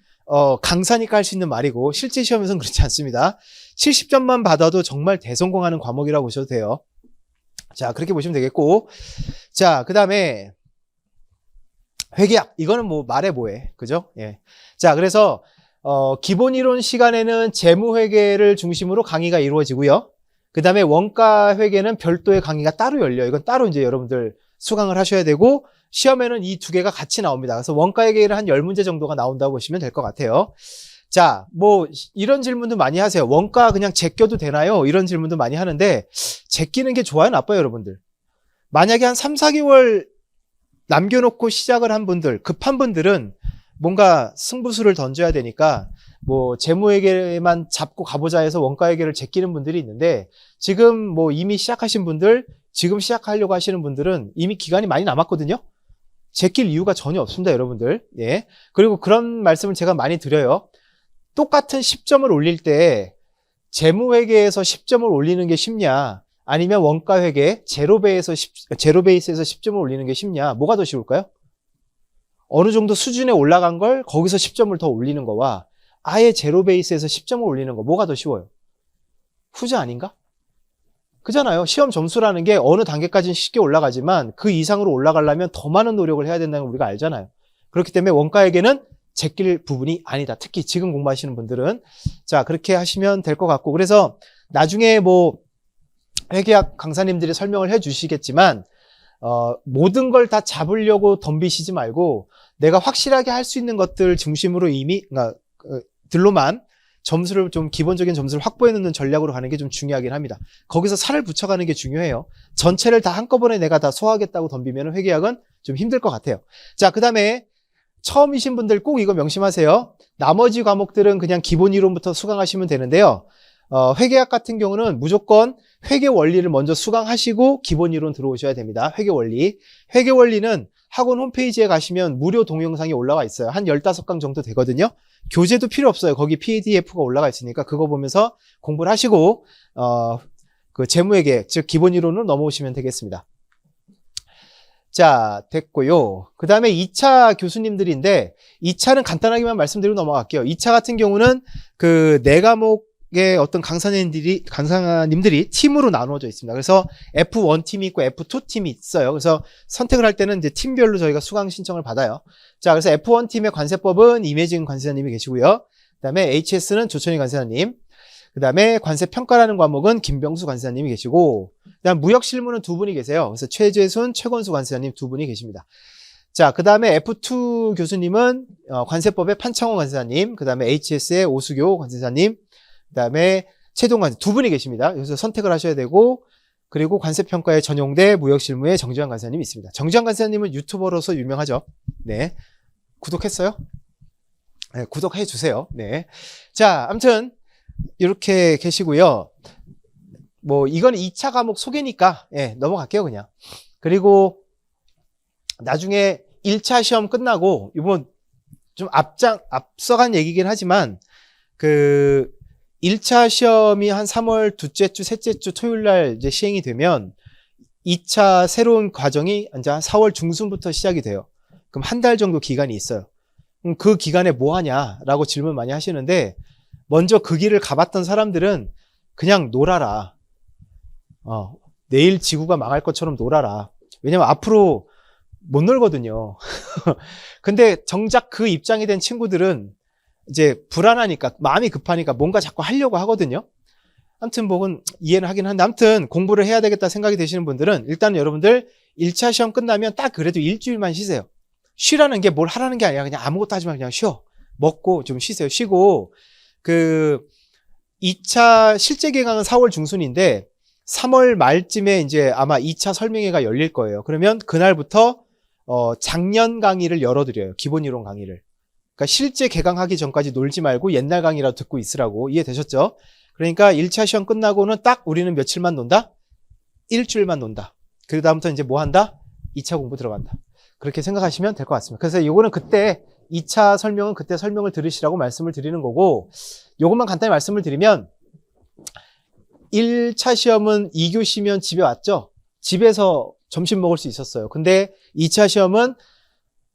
강사니까 할 수 있는 말이고 실제 시험에서는 그렇지 않습니다. 70점만 받아도 정말 대성공하는 과목이라고 보셔도 돼요. 자, 그렇게 보시면 되겠고. 자, 그 다음에 회계학. 이거는 뭐 말해 뭐해. 그죠? 예. 자, 그래서 기본 이론 시간에는 재무회계를 중심으로 강의가 이루어지고요. 그 다음에 원가 회계는 별도의 강의가 따로 열려요. 이건 따로 이제 여러분들 수강을 하셔야 되고 시험에는 이 두 개가 같이 나옵니다. 그래서 원가 회계를 한 10문제 정도가 나온다고 보시면 될 것 같아요. 자, 뭐 이런 질문도 많이 하세요. 원가 그냥 제껴도 되나요? 이런 질문도 많이 하는데 제끼는 게 좋아요, 나빠요, 여러분들? 만약에 한 3, 4개월 남겨놓고 시작을 한 분들, 급한 분들은 뭔가 승부수를 던져야 되니까 뭐 재무회계만 잡고 가보자 해서 원가회계를 제끼는 분들이 있는데 지금 뭐 이미 시작하신 분들, 지금 시작하려고 하시는 분들은 이미 기간이 많이 남았거든요. 제낄 이유가 전혀 없습니다, 여러분들. 예. 그리고 그런 말씀을 제가 많이 드려요. 똑같은 10점을 올릴 때 재무회계에서 10점을 올리는 게 쉽냐? 아니면 원가회계 제로베이스에서 10점을 올리는 게 쉽냐? 뭐가 더 쉬울까요? 어느 정도 수준에 올라간 걸 거기서 10점을 더 올리는 거와 아예 제로 베이스에서 10점을 올리는 거 뭐가 더 쉬워요? 후자 아닌가? 그잖아요. 시험 점수라는 게 어느 단계까지는 쉽게 올라가지만 그 이상으로 올라가려면 더 많은 노력을 해야 된다는 걸 우리가 알잖아요. 그렇기 때문에 원가회계는 제낄 부분이 아니다. 특히 지금 공부하시는 분들은. 자, 그렇게 하시면 될 것 같고. 그래서 나중에 뭐 회계학 강사님들이 설명을 해 주시겠지만, 모든 걸 다 잡으려고 덤비시지 말고, 내가 확실하게 할 수 있는 것들 중심으로 그러니까, 들로만 점수를 좀 기본적인 점수를 확보해 놓는 전략으로 가는 게 좀 중요하긴 합니다. 거기서 살을 붙여가는 게 중요해요. 전체를 다 한꺼번에 내가 다 소화하겠다고 덤비면 회계학은 좀 힘들 것 같아요. 자, 그 다음에 처음이신 분들 꼭 이거 명심하세요. 나머지 과목들은 그냥 기본 이론부터 수강하시면 되는데요. 회계학 같은 경우는 무조건 회계 원리를 먼저 수강하시고 기본 이론 들어오셔야 됩니다. 회계 원리. 회계 원리는 학원 홈페이지에 가시면 무료 동영상이 올라와 있어요. 한 15강 정도 되거든요. 교재도 필요 없어요. 거기 PDF가 올라가 있으니까 그거 보면서 공부를 하시고 그 재무회계, 즉 기본 이론으로 넘어오시면 되겠습니다. 자, 됐고요. 그 다음에 2차 교수님들인데 2차는 간단하게만 말씀드리고 넘어갈게요. 2차 같은 경우는 그 4과목의 어떤 강사님들이 팀으로 나누어져 있습니다. 그래서 F1 팀이 있고 F2 팀이 있어요. 그래서 선택을 할 때는 이제 팀별로 저희가 수강 신청을 받아요. 자, 그래서 F1 팀의 관세법은 임혜진 관세자님이 계시고요. 그 다음에 HS는 조천희 관세자님. 그 다음에 관세평가라는 과목은 김병수 관세자님이 계시고, 그 다음 무역실무는 2분이 계세요. 그래서 최재순, 최건수 관세자님 2분이 계십니다. 자, 그 다음에 F2 교수님은 관세법의 판창호 관세자님, 그 다음에 HS의 오수교 관세자님, 그 다음에 최동 관세 2분이 계십니다. 그래서 선택을 하셔야 되고, 그리고 관세평가의 전용대 무역실무의 정지환 관세자님이 있습니다. 정지환 관세자님은 유튜버로서 유명하죠. 네. 구독했어요? 네, 구독해 주세요. 네. 자, 아무튼 이렇게 계시고요. 뭐 이건 2차 과목 소개니까 넘어갈게요, 그냥. 그리고 나중에 1차 시험 끝나고 이번 좀 앞서간 얘기긴 하지만 그 1차 시험이 한 3월 둘째 주, 셋째 주 토요일 날 이제 시행이 되면 2차 새로운 과정이 이제 한 4월 중순부터 시작이 돼요. 그럼 한 달 정도 기간이 있어요. 그럼 그 기간에 뭐 하냐라고 질문 많이 하시는데 먼저 그 길을 가봤던 사람들은 그냥 놀아라. 내일 지구가 망할 것처럼 놀아라. 왜냐면 앞으로 못 놀거든요. 근데 정작 그 입장이 된 친구들은 이제 불안하니까, 마음이 급하니까 뭔가 자꾸 하려고 하거든요. 아무튼 뭐는 이해는 하긴 한데, 아무튼 공부를 해야 되겠다 생각이 되시는 분들은 일단 여러분들 1차 시험 끝나면 딱 그래도 일주일만 쉬세요. 쉬라는 게 뭘 하라는 게 아니라 그냥 아무것도 하지 말고 그냥 쉬어. 먹고 좀 쉬세요. 쉬고, 그 2차 실제 개강은 4월 중순인데 3월 말쯤에 이제 아마 2차 설명회가 열릴 거예요. 그러면 그날부터 작년 강의를 열어드려요. 기본 이론 강의를. 그러니까 실제 개강하기 전까지 놀지 말고 옛날 강의라도 듣고 있으라고. 이해되셨죠? 그러니까 1차 시험 끝나고는 딱 우리는 며칠만 논다? 일주일만 논다. 그 다음부터 이제 뭐 한다? 2차 공부 들어간다. 그렇게 생각하시면 될 것 같습니다. 그래서 요거는 그때 2차 설명은 그때 설명을 들으시라고 말씀을 드리는 거고, 요것만 간단히 말씀을 드리면 1차 시험은 2교시면 집에 왔죠? 집에서 점심 먹을 수 있었어요. 근데 2차 시험은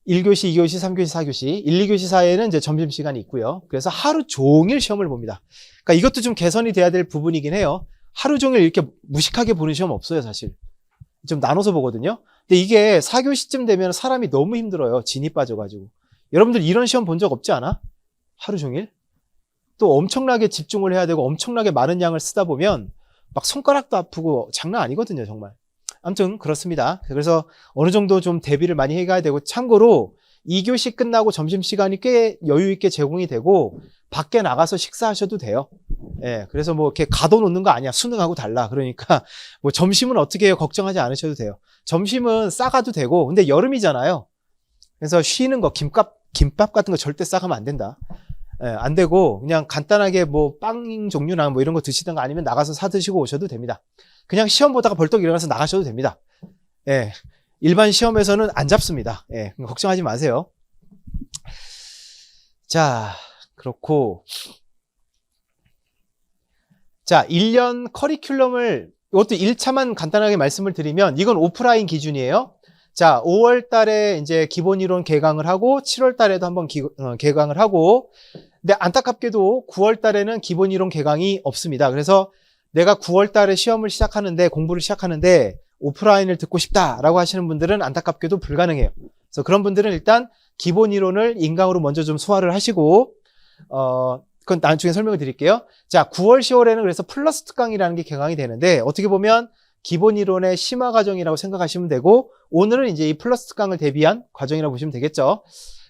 1교시, 2교시, 3교시, 4교시, 1, 2교시 사이에는 이제 점심시간이 있고요. 그래서 하루 종일 시험을 봅니다. 그러니까 이것도 좀 개선이 돼야 될 부분이긴 해요. 하루 종일 이렇게 무식하게 보는 시험 없어요, 사실. 좀 나눠서 보거든요. 근데 이게 4교시쯤 되면 사람이 너무 힘들어요. 진이 빠져가지고. 여러분들 이런 시험 본 적 없지 않아? 하루 종일? 또 엄청나게 집중을 해야 되고 엄청나게 많은 양을 쓰다 보면 막 손가락도 아프고 장난 아니거든요, 정말. 아무튼 그렇습니다. 그래서 어느 정도 좀 대비를 많이 해가야 되고, 참고로 2교시 끝나고 점심시간이 꽤 여유 있게 제공이 되고 밖에 나가서 식사하셔도 돼요. 예, 그래서 뭐 이렇게 가둬놓는 거 아니야. 수능하고 달라. 그러니까 뭐 점심은 어떻게 해요? 걱정하지 않으셔도 돼요. 점심은 싸가도 되고, 근데 여름이잖아요. 그래서 쉬는 거, 김밥 같은 거 절대 싸가면 안 된다. 예, 안 되고 그냥 간단하게 뭐 빵 종류나 뭐 이런 거 드시든가 아니면 나가서 사 드시고 오셔도 됩니다. 그냥 시험 보다가 벌떡 일어나서 나가셔도 됩니다. 예, 일반 시험에서는 안 잡습니다. 예, 걱정하지 마세요. 자, 그렇고, 자, 1년 커리큘럼을, 이것도 1차만 간단하게 말씀을 드리면, 이건 오프라인 기준이에요. 자, 5월 달에 이제 기본 이론 개강을 하고, 7월 달에도 한번 개강을 하고, 근데 안타깝게도 9월 달에는 기본 이론 개강이 없습니다. 그래서 내가 9월 달에 시험을 시작하는데, 공부를 시작하는데, 오프라인을 듣고 싶다라고 하시는 분들은 안타깝게도 불가능해요. 그래서 그런 분들은 일단 기본 이론을 인강으로 먼저 좀 소화를 하시고, 그건 나중에 설명을 드릴게요. 자, 9월, 10월에는 그래서 플러스 특강이라는 게 개강이 되는데, 어떻게 보면 기본 이론의 심화 과정이라고 생각하시면 되고, 오늘은 이제 이 플러스 특강을 대비한 과정이라고 보시면 되겠죠.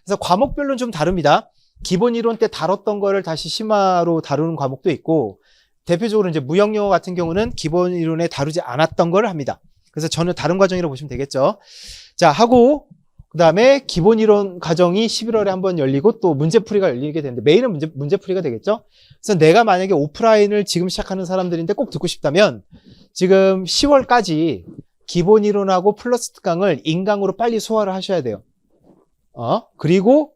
그래서 과목별로는 좀 다릅니다. 기본 이론 때 다뤘던 거를 다시 심화로 다루는 과목도 있고, 대표적으로 이제 무역영어 같은 경우는 기본 이론에 다루지 않았던 걸 합니다. 그래서 전혀 다른 과정이라고 보시면 되겠죠. 자, 하고, 그 다음에 기본 이론 과정이 11월에 한번 열리고 또 문제풀이가 열리게 되는데, 메인은 문제풀이가 되겠죠. 그래서 내가 만약에 오프라인을 지금 시작하는 사람들인데 꼭 듣고 싶다면, 지금 10월까지 기본 이론하고 플러스 특강을 인강으로 빨리 소화를 하셔야 돼요. 그리고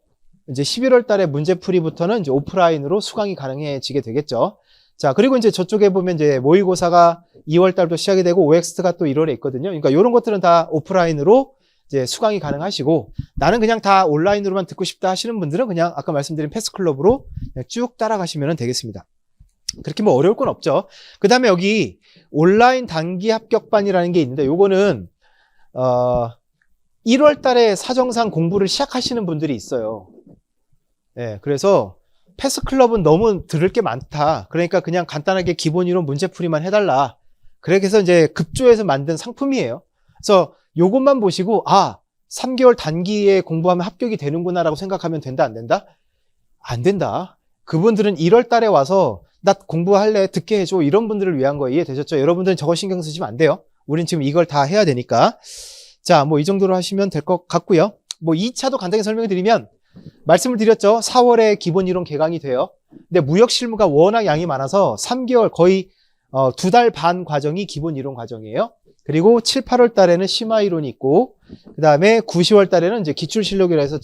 이제 11월 달에 문제풀이부터는 이제 오프라인으로 수강이 가능해지게 되겠죠. 자, 그리고 이제 저쪽에 보면 이제 모의고사가 2월 달부터 시작이 되고 OX가 또 1월에 있거든요. 그러니까 이런 것들은 다 오프라인으로 이제 수강이 가능하시고, 나는 그냥 다 온라인으로만 듣고 싶다 하시는 분들은 그냥 아까 말씀드린 패스클럽으로 그냥 쭉 따라가시면 되겠습니다. 그렇게 뭐 어려울 건 없죠. 그 다음에 여기 온라인 단기 합격반이라는 게 있는데, 요거는 1월 달에 사정상 공부를 시작하시는 분들이 있어요. 네, 그래서 패스클럽은 너무 들을 게 많다. 그러니까 그냥 간단하게 기본 이론 문제풀이만 해달라. 그래서 이제 급조해서 만든 상품이에요. 그래서 요것만 보시고, 3개월 단기에 공부하면 합격이 되는구나 라고 생각하면 된다, 안 된다? 안 된다. 그분들은 1월 달에 와서 나 공부할래, 듣게 해줘, 이런 분들을 위한 거예요. 이해되셨죠? 여러분들은 저거 신경 쓰시면 안 돼요. 우린 지금 이걸 다 해야 되니까. 자, 뭐 이 정도로 하시면 될 것 같고요. 뭐 2차도 간단히 설명을 드리면, 말씀을 드렸죠. 4월에 기본 이론 개강이 돼요. 근데 무역 실무가 워낙 양이 많아서 3개월, 거의 2달 반 과정이 기본 이론 과정이에요. 그리고 7, 8월 달에는 심화 이론이 있고, 그 다음에 9, 10월 달에는 이제 기출 실력이라 해서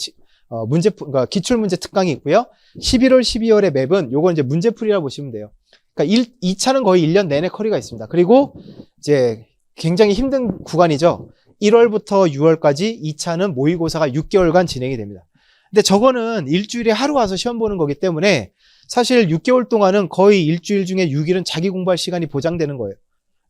그러니까 기출 문제 특강이 있고요. 11월, 12월의 맵은 요건 이제 문제풀이라고 보시면 돼요. 그러니까 2차는 거의 1년 내내 커리가 있습니다. 그리고 이제 굉장히 힘든 구간이죠. 1월부터 6월까지 2차는 모의고사가 6개월간 진행이 됩니다. 근데 저거는 일주일에 하루 와서 시험 보는 거기 때문에 사실 6개월 동안은 거의 일주일 중에 6일은 자기 공부할 시간이 보장되는 거예요.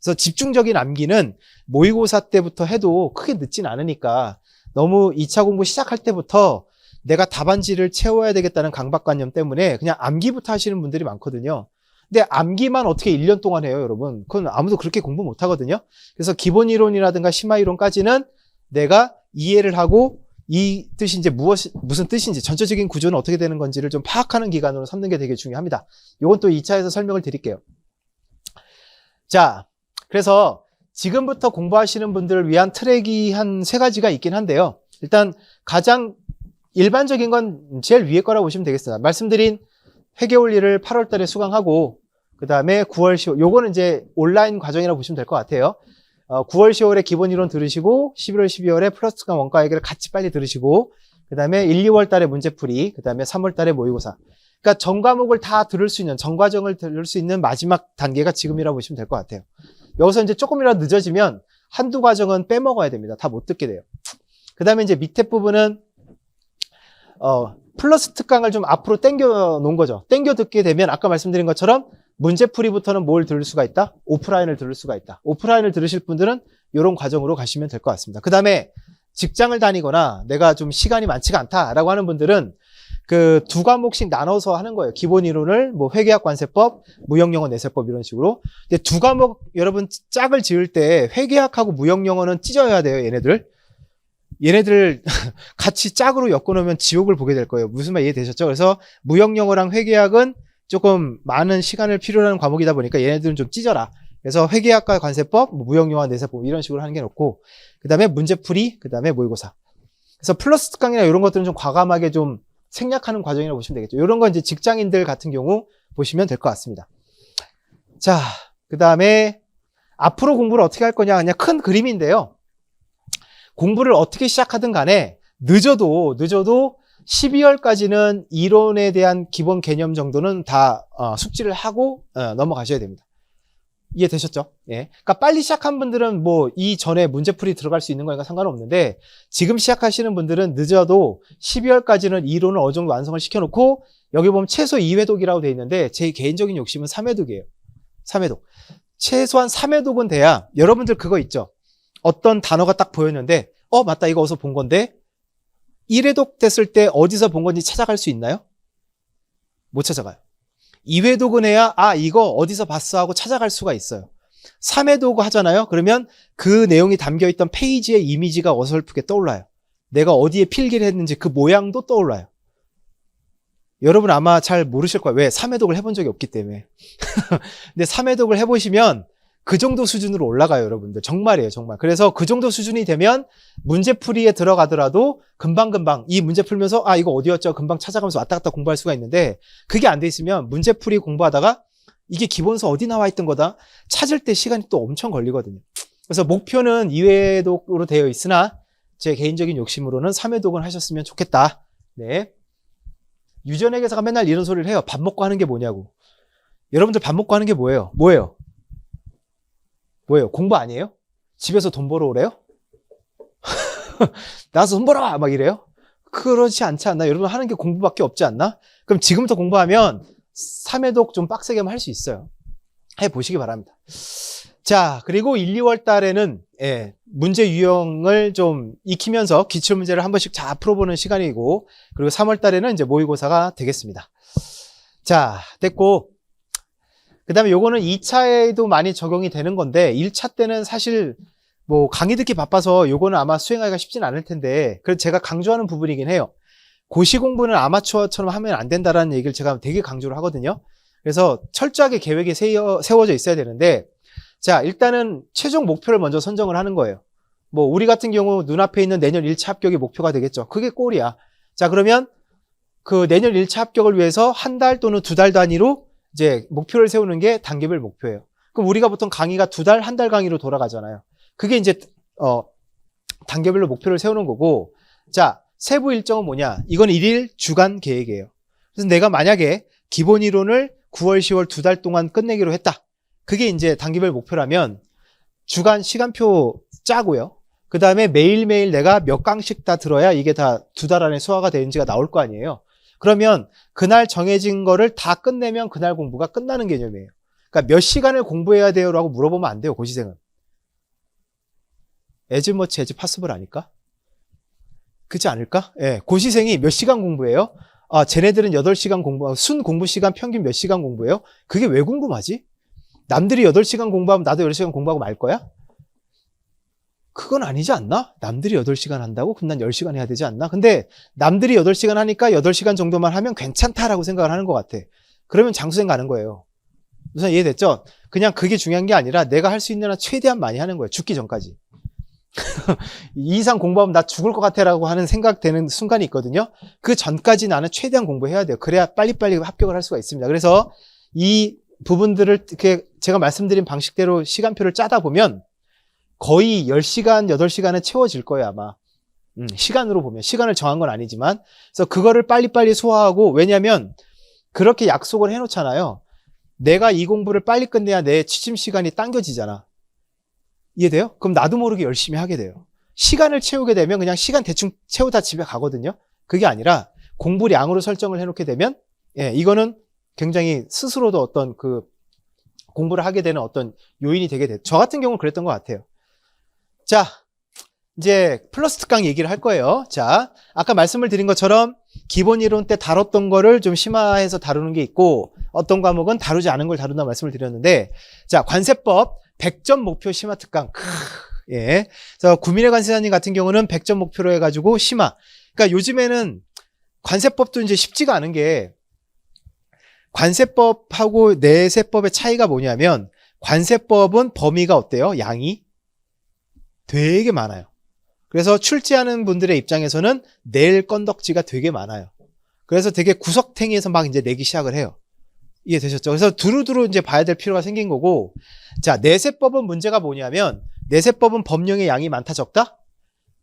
그래서 집중적인 암기는 모의고사 때부터 해도 크게 늦진 않으니까 너무 2차 공부 시작할 때부터 내가 답안지를 채워야 되겠다는 강박관념 때문에 그냥 암기부터 하시는 분들이 많거든요. 근데 암기만 어떻게 1년 동안 해요, 여러분? 그건 아무도 그렇게 공부 못 하거든요. 그래서 기본 이론이라든가 심화 이론까지는 내가 이해를 하고 이 뜻이 이제 무슨 뜻인지, 전체적인 구조는 어떻게 되는 건지를 좀 파악하는 기간으로 삼는 게 되게 중요합니다. 이건 또 2차에서 설명을 드릴게요. 자, 그래서 지금부터 공부하시는 분들을 위한 트랙이 한 3가지가 있긴 한데요. 일단 가장 일반적인 건 제일 위에 거라고 보시면 되겠습니다. 말씀드린 회계원리를 8월 달에 수강하고, 그 다음에 9월, 10월, 요거는 이제 온라인 과정이라고 보시면 될 것 같아요. 9월, 10월에 기본 이론 들으시고, 11월, 12월에 플러스 특강 원가 얘기를 같이 빨리 들으시고, 그 다음에 1, 2월 달에 문제풀이, 그 다음에 3월 달에 모의고사. 그러니까 전 과목을 다 들을 수 있는, 전 과정을 들을 수 있는 마지막 단계가 지금이라고 보시면 될 것 같아요. 여기서 이제 조금이라도 늦어지면 한두 과정은 빼먹어야 됩니다. 다 못 듣게 돼요. 그 다음에 이제 밑에 부분은, 플러스 특강을 좀 앞으로 당겨 놓은 거죠. 당겨 듣게 되면 아까 말씀드린 것처럼 문제풀이부터는 뭘 들을 수가 있다? 오프라인을 들을 수가 있다. 오프라인을 들으실 분들은 이런 과정으로 가시면 될 것 같습니다. 그 다음에 직장을 다니거나 내가 좀 시간이 많지가 않다라고 하는 분들은 그 2과목씩 나눠서 하는 거예요. 기본 이론을 뭐 회계학 관세법, 무역영어 내세법 이런 식으로. 근데 2과목 여러분 짝을 지을 때 회계학하고 무역영어는 찢어야 돼요, 얘네들 같이 짝으로 엮어놓으면 지옥을 보게 될 거예요. 무슨 말 이해되셨죠? 그래서 무역영어랑 회계학은 조금 많은 시간을 필요로 하는 과목이다 보니까 얘네들은 좀 찢어라. 그래서 회계학과 관세법, 무역영어 내세법 이런 식으로 하는 게 좋고, 그 다음에 문제풀이, 그 다음에 모의고사. 그래서 플러스 특강이나 이런 것들은 좀 과감하게 좀 생략하는 과정이라고 보시면 되겠죠. 이런 건 이제 직장인들 같은 경우 보시면 될 것 같습니다. 자, 그 다음에 앞으로 공부를 어떻게 할 거냐, 그냥 큰 그림인데요. 공부를 어떻게 시작하든 간에 늦어도 12월까지는 이론에 대한 기본 개념 정도는 다 숙지를 하고 넘어가셔야 됩니다. 이해되셨죠? 예. 그러니까 빨리 시작한 분들은 뭐 이전에 문제풀이 들어갈 수 있는 거니까 상관없는데, 지금 시작하시는 분들은 늦어도 12월까지는 이론을 어느 정도 완성을 시켜놓고, 여기 보면 최소 2회독이라고 되어 있는데 제 개인적인 욕심은 3회독이에요. 3회독. 최소한 3회독은 돼야, 여러분들 그거 있죠? 어떤 단어가 딱 보였는데 맞다, 이거 어디서 본 건데 1회독 됐을 때 어디서 본 건지 찾아갈 수 있나요? 못 찾아가요. 2회독은 해야 이거 어디서 봤어 하고 찾아갈 수가 있어요. 3회독 하잖아요. 그러면 그 내용이 담겨있던 페이지의 이미지가 어설프게 떠올라요. 내가 어디에 필기를 했는지 그 모양도 떠올라요. 여러분 아마 잘 모르실 거예요. 왜? 3회독을 해본 적이 없기 때문에. 근데 3회독을 해보시면 그 정도 수준으로 올라가요, 여러분들. 정말이에요, 정말. 그래서 그 정도 수준이 되면 문제풀이에 들어가더라도 금방금방 이 문제 풀면서 이거 어디였죠? 금방 찾아가면서 왔다 갔다 공부할 수가 있는데, 그게 안 돼 있으면 문제풀이 공부하다가 이게 기본서 어디 나와 있던 거다? 찾을 때 시간이 또 엄청 걸리거든요. 그래서 목표는 2회독으로 되어 있으나 제 개인적인 욕심으로는 3회독은 하셨으면 좋겠다. 네. 유전회계사가 맨날 이런 소리를 해요. 밥 먹고 하는 게 뭐냐고. 여러분들 밥 먹고 하는 게 뭐예요? 뭐예요? 공부 아니에요? 집에서 돈 벌어 오래요? 나가서 돈 벌어! 막 이래요? 그렇지 않지 않나? 여러분 하는 게 공부밖에 없지 않나? 그럼 지금부터 공부하면 3회독 좀 빡세게만 할 수 있어요. 해보시기 바랍니다. 자, 그리고 1, 2월 달에는 문제 유형을 좀 익히면서 기출문제를 한 번씩 다 풀어보는 시간이고, 그리고 3월 달에는 이제 모의고사가 되겠습니다. 자, 됐고, 그 다음에 요거는 2차에도 많이 적용이 되는 건데 1차 때는 사실 뭐 강의 듣기 바빠서 요거는 아마 수행하기가 쉽진 않을 텐데, 그래서 제가 강조하는 부분이긴 해요. 고시 공부는 아마추어처럼 하면 안 된다라는 얘기를 제가 되게 강조를 하거든요. 그래서 철저하게 계획이 세워져 있어야 되는데, 자, 일단은 최종 목표를 먼저 선정을 하는 거예요. 뭐 우리 같은 경우 눈앞에 있는 내년 1차 합격이 목표가 되겠죠. 그게 골이야. 자, 그러면 그 내년 1차 합격을 위해서 한 달 또는 2달 단위로 이제 목표를 세우는 게 단계별 목표예요. 그럼 우리가 보통 강의가 2달, 한 달 강의로 돌아가잖아요. 그게 이제 단계별로 목표를 세우는 거고, 자, 세부 일정은 뭐냐? 이건 1일 주간 계획이에요. 그래서 내가 만약에 기본 이론을 9월, 10월 2달 동안 끝내기로 했다. 그게 이제 단계별 목표라면 주간 시간표 짜고요. 그 다음에 매일매일 내가 몇 강씩 다 들어야 이게 다 2달 안에 소화가 되는지가 나올 거 아니에요. 그러면 그날 정해진 거를 다 끝내면 그날 공부가 끝나는 개념이에요. 그러니까 몇 시간을 공부해야 돼요? 라고 물어보면 안 돼요, 고시생은. as much as possible 아닐까? 그렇지 않을까? 예, 고시생이 몇 시간 공부해요? 쟤네들은 8시간 공부하고, 순 공부 시간 평균 몇 시간 공부해요? 그게 왜 궁금하지? 남들이 8시간 공부하면 나도 8시간 공부하고 말 거야? 그건 아니지 않나? 남들이 8시간 한다고? 그럼 난 10시간 해야 되지 않나? 근데 남들이 8시간 하니까 8시간 정도만 하면 괜찮다라고 생각을 하는 것 같아. 그러면 장수생 가는 거예요. 우선 이해됐죠? 그냥 그게 중요한 게 아니라 내가 할 수 있는 한 최대한 많이 하는 거예요. 죽기 전까지. 이 이상 공부하면 나 죽을 것 같아 라고 하는 생각 되는 순간이 있거든요. 그 전까지 나는 최대한 공부해야 돼요. 그래야 빨리빨리 합격을 할 수가 있습니다. 그래서 이 부분들을 이렇게 제가 말씀드린 방식대로 시간표를 짜다 보면 거의 10시간, 8시간은 채워질 거예요, 아마. 시간으로 보면. 시간을 정한 건 아니지만. 그래서 그거를 빨리빨리 소화하고, 왜냐면 그렇게 약속을 해놓잖아요. 내가 이 공부를 빨리 끝내야 내 취침 시간이 당겨지잖아. 이해돼요? 그럼 나도 모르게 열심히 하게 돼요. 시간을 채우게 되면 그냥 시간 대충 채우다 집에 가거든요. 그게 아니라 공부량으로 설정을 해놓게 되면, 이거는 굉장히 스스로도 어떤 그 공부를 하게 되는 어떤 요인이 되게 돼요. 저 같은 경우는 그랬던 것 같아요. 자, 이제 플러스 특강 얘기를 할 거예요. 자, 아까 말씀을 드린 것처럼 기본 이론 때 다뤘던 거를 좀 심화해서 다루는 게 있고, 어떤 과목은 다루지 않은 걸 다룬다 말씀을 드렸는데, 자, 관세법 100점 목표 심화 특강. 예. 그래서 구민의 관세사님 같은 경우는 100점 목표로 해가지고 심화. 그러니까 요즘에는 관세법도 이제 쉽지가 않은 게, 관세법하고 내세법의 차이가 뭐냐면, 관세법은 범위가 어때요? 양이 되게 많아요. 그래서 출제하는 분들의 입장에서는 낼 건덕지가 되게 많아요. 그래서 되게 구석탱이에서 막 이제 내기 시작을 해요. 이해되셨죠? 그래서 두루두루 이제 봐야 될 필요가 생긴 거고, 자, 내세법은 문제가 뭐냐면, 내세법은 법령의 양이 많다, 적다?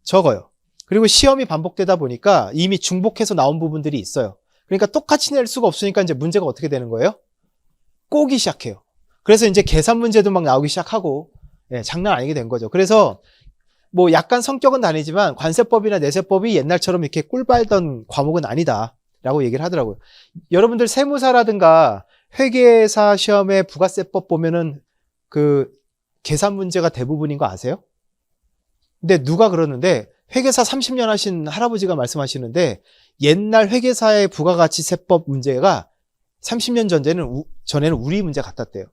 적어요. 그리고 시험이 반복되다 보니까 이미 중복해서 나온 부분들이 있어요. 그러니까 똑같이 낼 수가 없으니까 이제 문제가 어떻게 되는 거예요? 꼬기 시작해요. 그래서 이제 계산 문제도 막 나오기 시작하고, 장난 아니게 된 거죠. 그래서 뭐 약간 성격은 다르지만 관세법이나 내세법이 옛날처럼 이렇게 꿀빨던 과목은 아니다 라고 얘기를 하더라고요. 여러분들 세무사라든가 회계사 시험에 부가세법 보면은 그 계산 문제가 대부분인 거 아세요? 근데 누가 그러는데 회계사 30년 하신 할아버지가 말씀하시는데 옛날 회계사의 부가가치세법 문제가 30년 전에는 우리 문제 같았대요.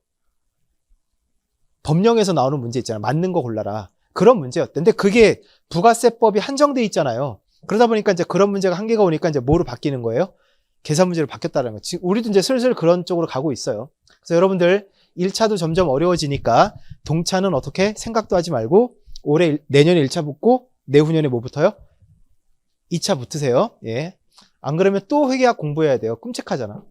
법령에서 나오는 문제 있잖아요. 맞는 거 골라라. 그런 문제였대. 근데 그게 부가세법이 한정돼 있잖아요. 그러다 보니까 이제 그런 문제가 한계가 오니까 이제 뭐로 바뀌는 거예요? 계산 문제로 바뀌었다는 거. 지금 우리도 이제 슬슬 그런 쪽으로 가고 있어요. 그래서 여러분들 1차도 점점 어려워지니까 동차는 어떻게 생각도 하지 말고 내년에 1차 붙고 내후년에 뭐 붙어요? 2차 붙으세요. 예. 안 그러면 또 회계학 공부해야 돼요. 끔찍하잖아.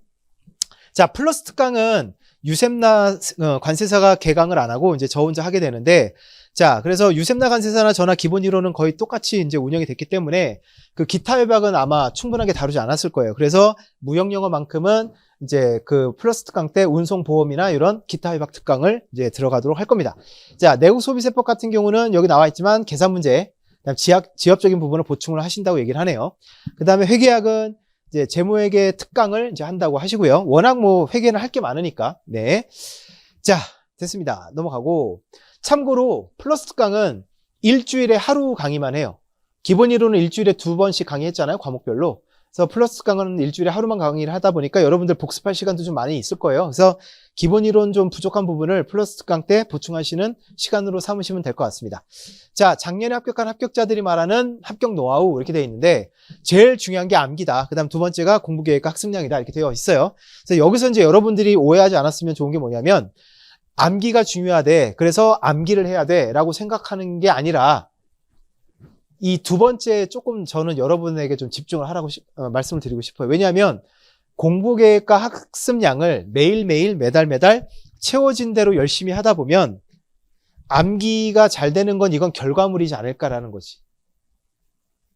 자, 플러스 특강은 유셈나 관세사가 개강을 안 하고 이제 저 혼자 하게 되는데, 자, 그래서 유셈나 관세사나 저나 기본 이론은 거의 똑같이 이제 운영이 됐기 때문에 그 기타 회박은 아마 충분하게 다루지 않았을 거예요. 그래서 무역영어만큼은 이제 그 플러스 특강 때 운송보험이나 이런 기타 회박 특강을 이제 들어가도록 할 겁니다. 자, 내국소비세법 같은 경우는 여기 나와 있지만 계산 문제, 그다음 지엽적인 부분을 보충을 하신다고 얘기를 하네요. 그 다음에 회계학은 이제 재무회계 특강을 이제 한다고 하시고요. 워낙 뭐 회계는 할 게 많으니까. 네. 자, 됐습니다. 넘어가고. 참고로 플러스 특강은 일주일에 하루 강의만 해요. 기본 이론은 일주일에 2번씩 강의했잖아요. 과목별로. 그래서 플러스 강은 일주일에 하루만 강의를 하다 보니까 여러분들 복습할 시간도 좀 많이 있을 거예요. 그래서 기본 이론 좀 부족한 부분을 플러스 강 때 보충하시는 시간으로 삼으시면 될 것 같습니다. 자, 작년에 합격한 합격자들이 말하는 합격 노하우 이렇게 되어 있는데 제일 중요한 게 암기다. 그 다음 두 번째가 공부계획과 학습량이다 이렇게 되어 있어요. 그래서 여기서 이제 여러분들이 오해하지 않았으면 좋은 게 뭐냐면 암기가 중요하대. 그래서 암기를 해야 돼 라고 생각하는 게 아니라 이 두 번째 조금 저는 여러분에게 좀 집중을 하라고 말씀을 드리고 싶어요. 왜냐하면 공부계획과 학습량을 매일매일 매달 채워진 대로 열심히 하다 보면 암기가 잘 되는 건 이건 결과물이지 않을까라는 거지.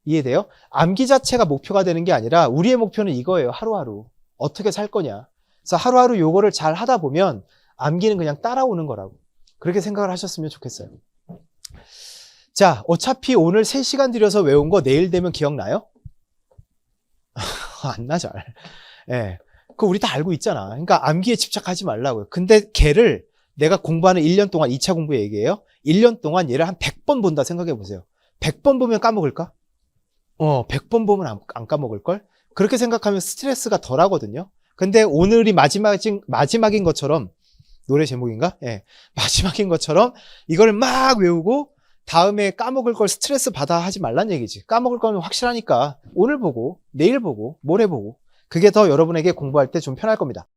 이해돼요? 암기 자체가 목표가 되는 게 아니라 우리의 목표는 이거예요. 하루하루. 어떻게 살 거냐. 그래서 하루하루 요거를 잘 하다 보면 암기는 그냥 따라오는 거라고. 그렇게 생각을 하셨으면 좋겠어요. 자, 어차피 오늘 3시간 들여서 외운 거 내일 되면 기억나요? 안 나, 잘. 예. 그거 우리 다 알고 있잖아. 그러니까 암기에 집착하지 말라고요. 근데 걔를 내가 공부하는 1년 동안 2차 공부 얘기해요. 1년 동안 얘를 한 100번 본다 생각해 보세요. 100번 보면 까먹을까? 100번 보면 안 까먹을걸? 그렇게 생각하면 스트레스가 덜 하거든요. 근데 오늘이 마지막인 것처럼 노래 제목인가? 예. 마지막인 것처럼 이걸 막 외우고 다음에 까먹을 걸 스트레스 받아 하지 말란 얘기지. 까먹을 거는 확실하니까 오늘 보고 내일 보고 모레 보고 그게 더 여러분에게 공부할 때 좀 편할 겁니다.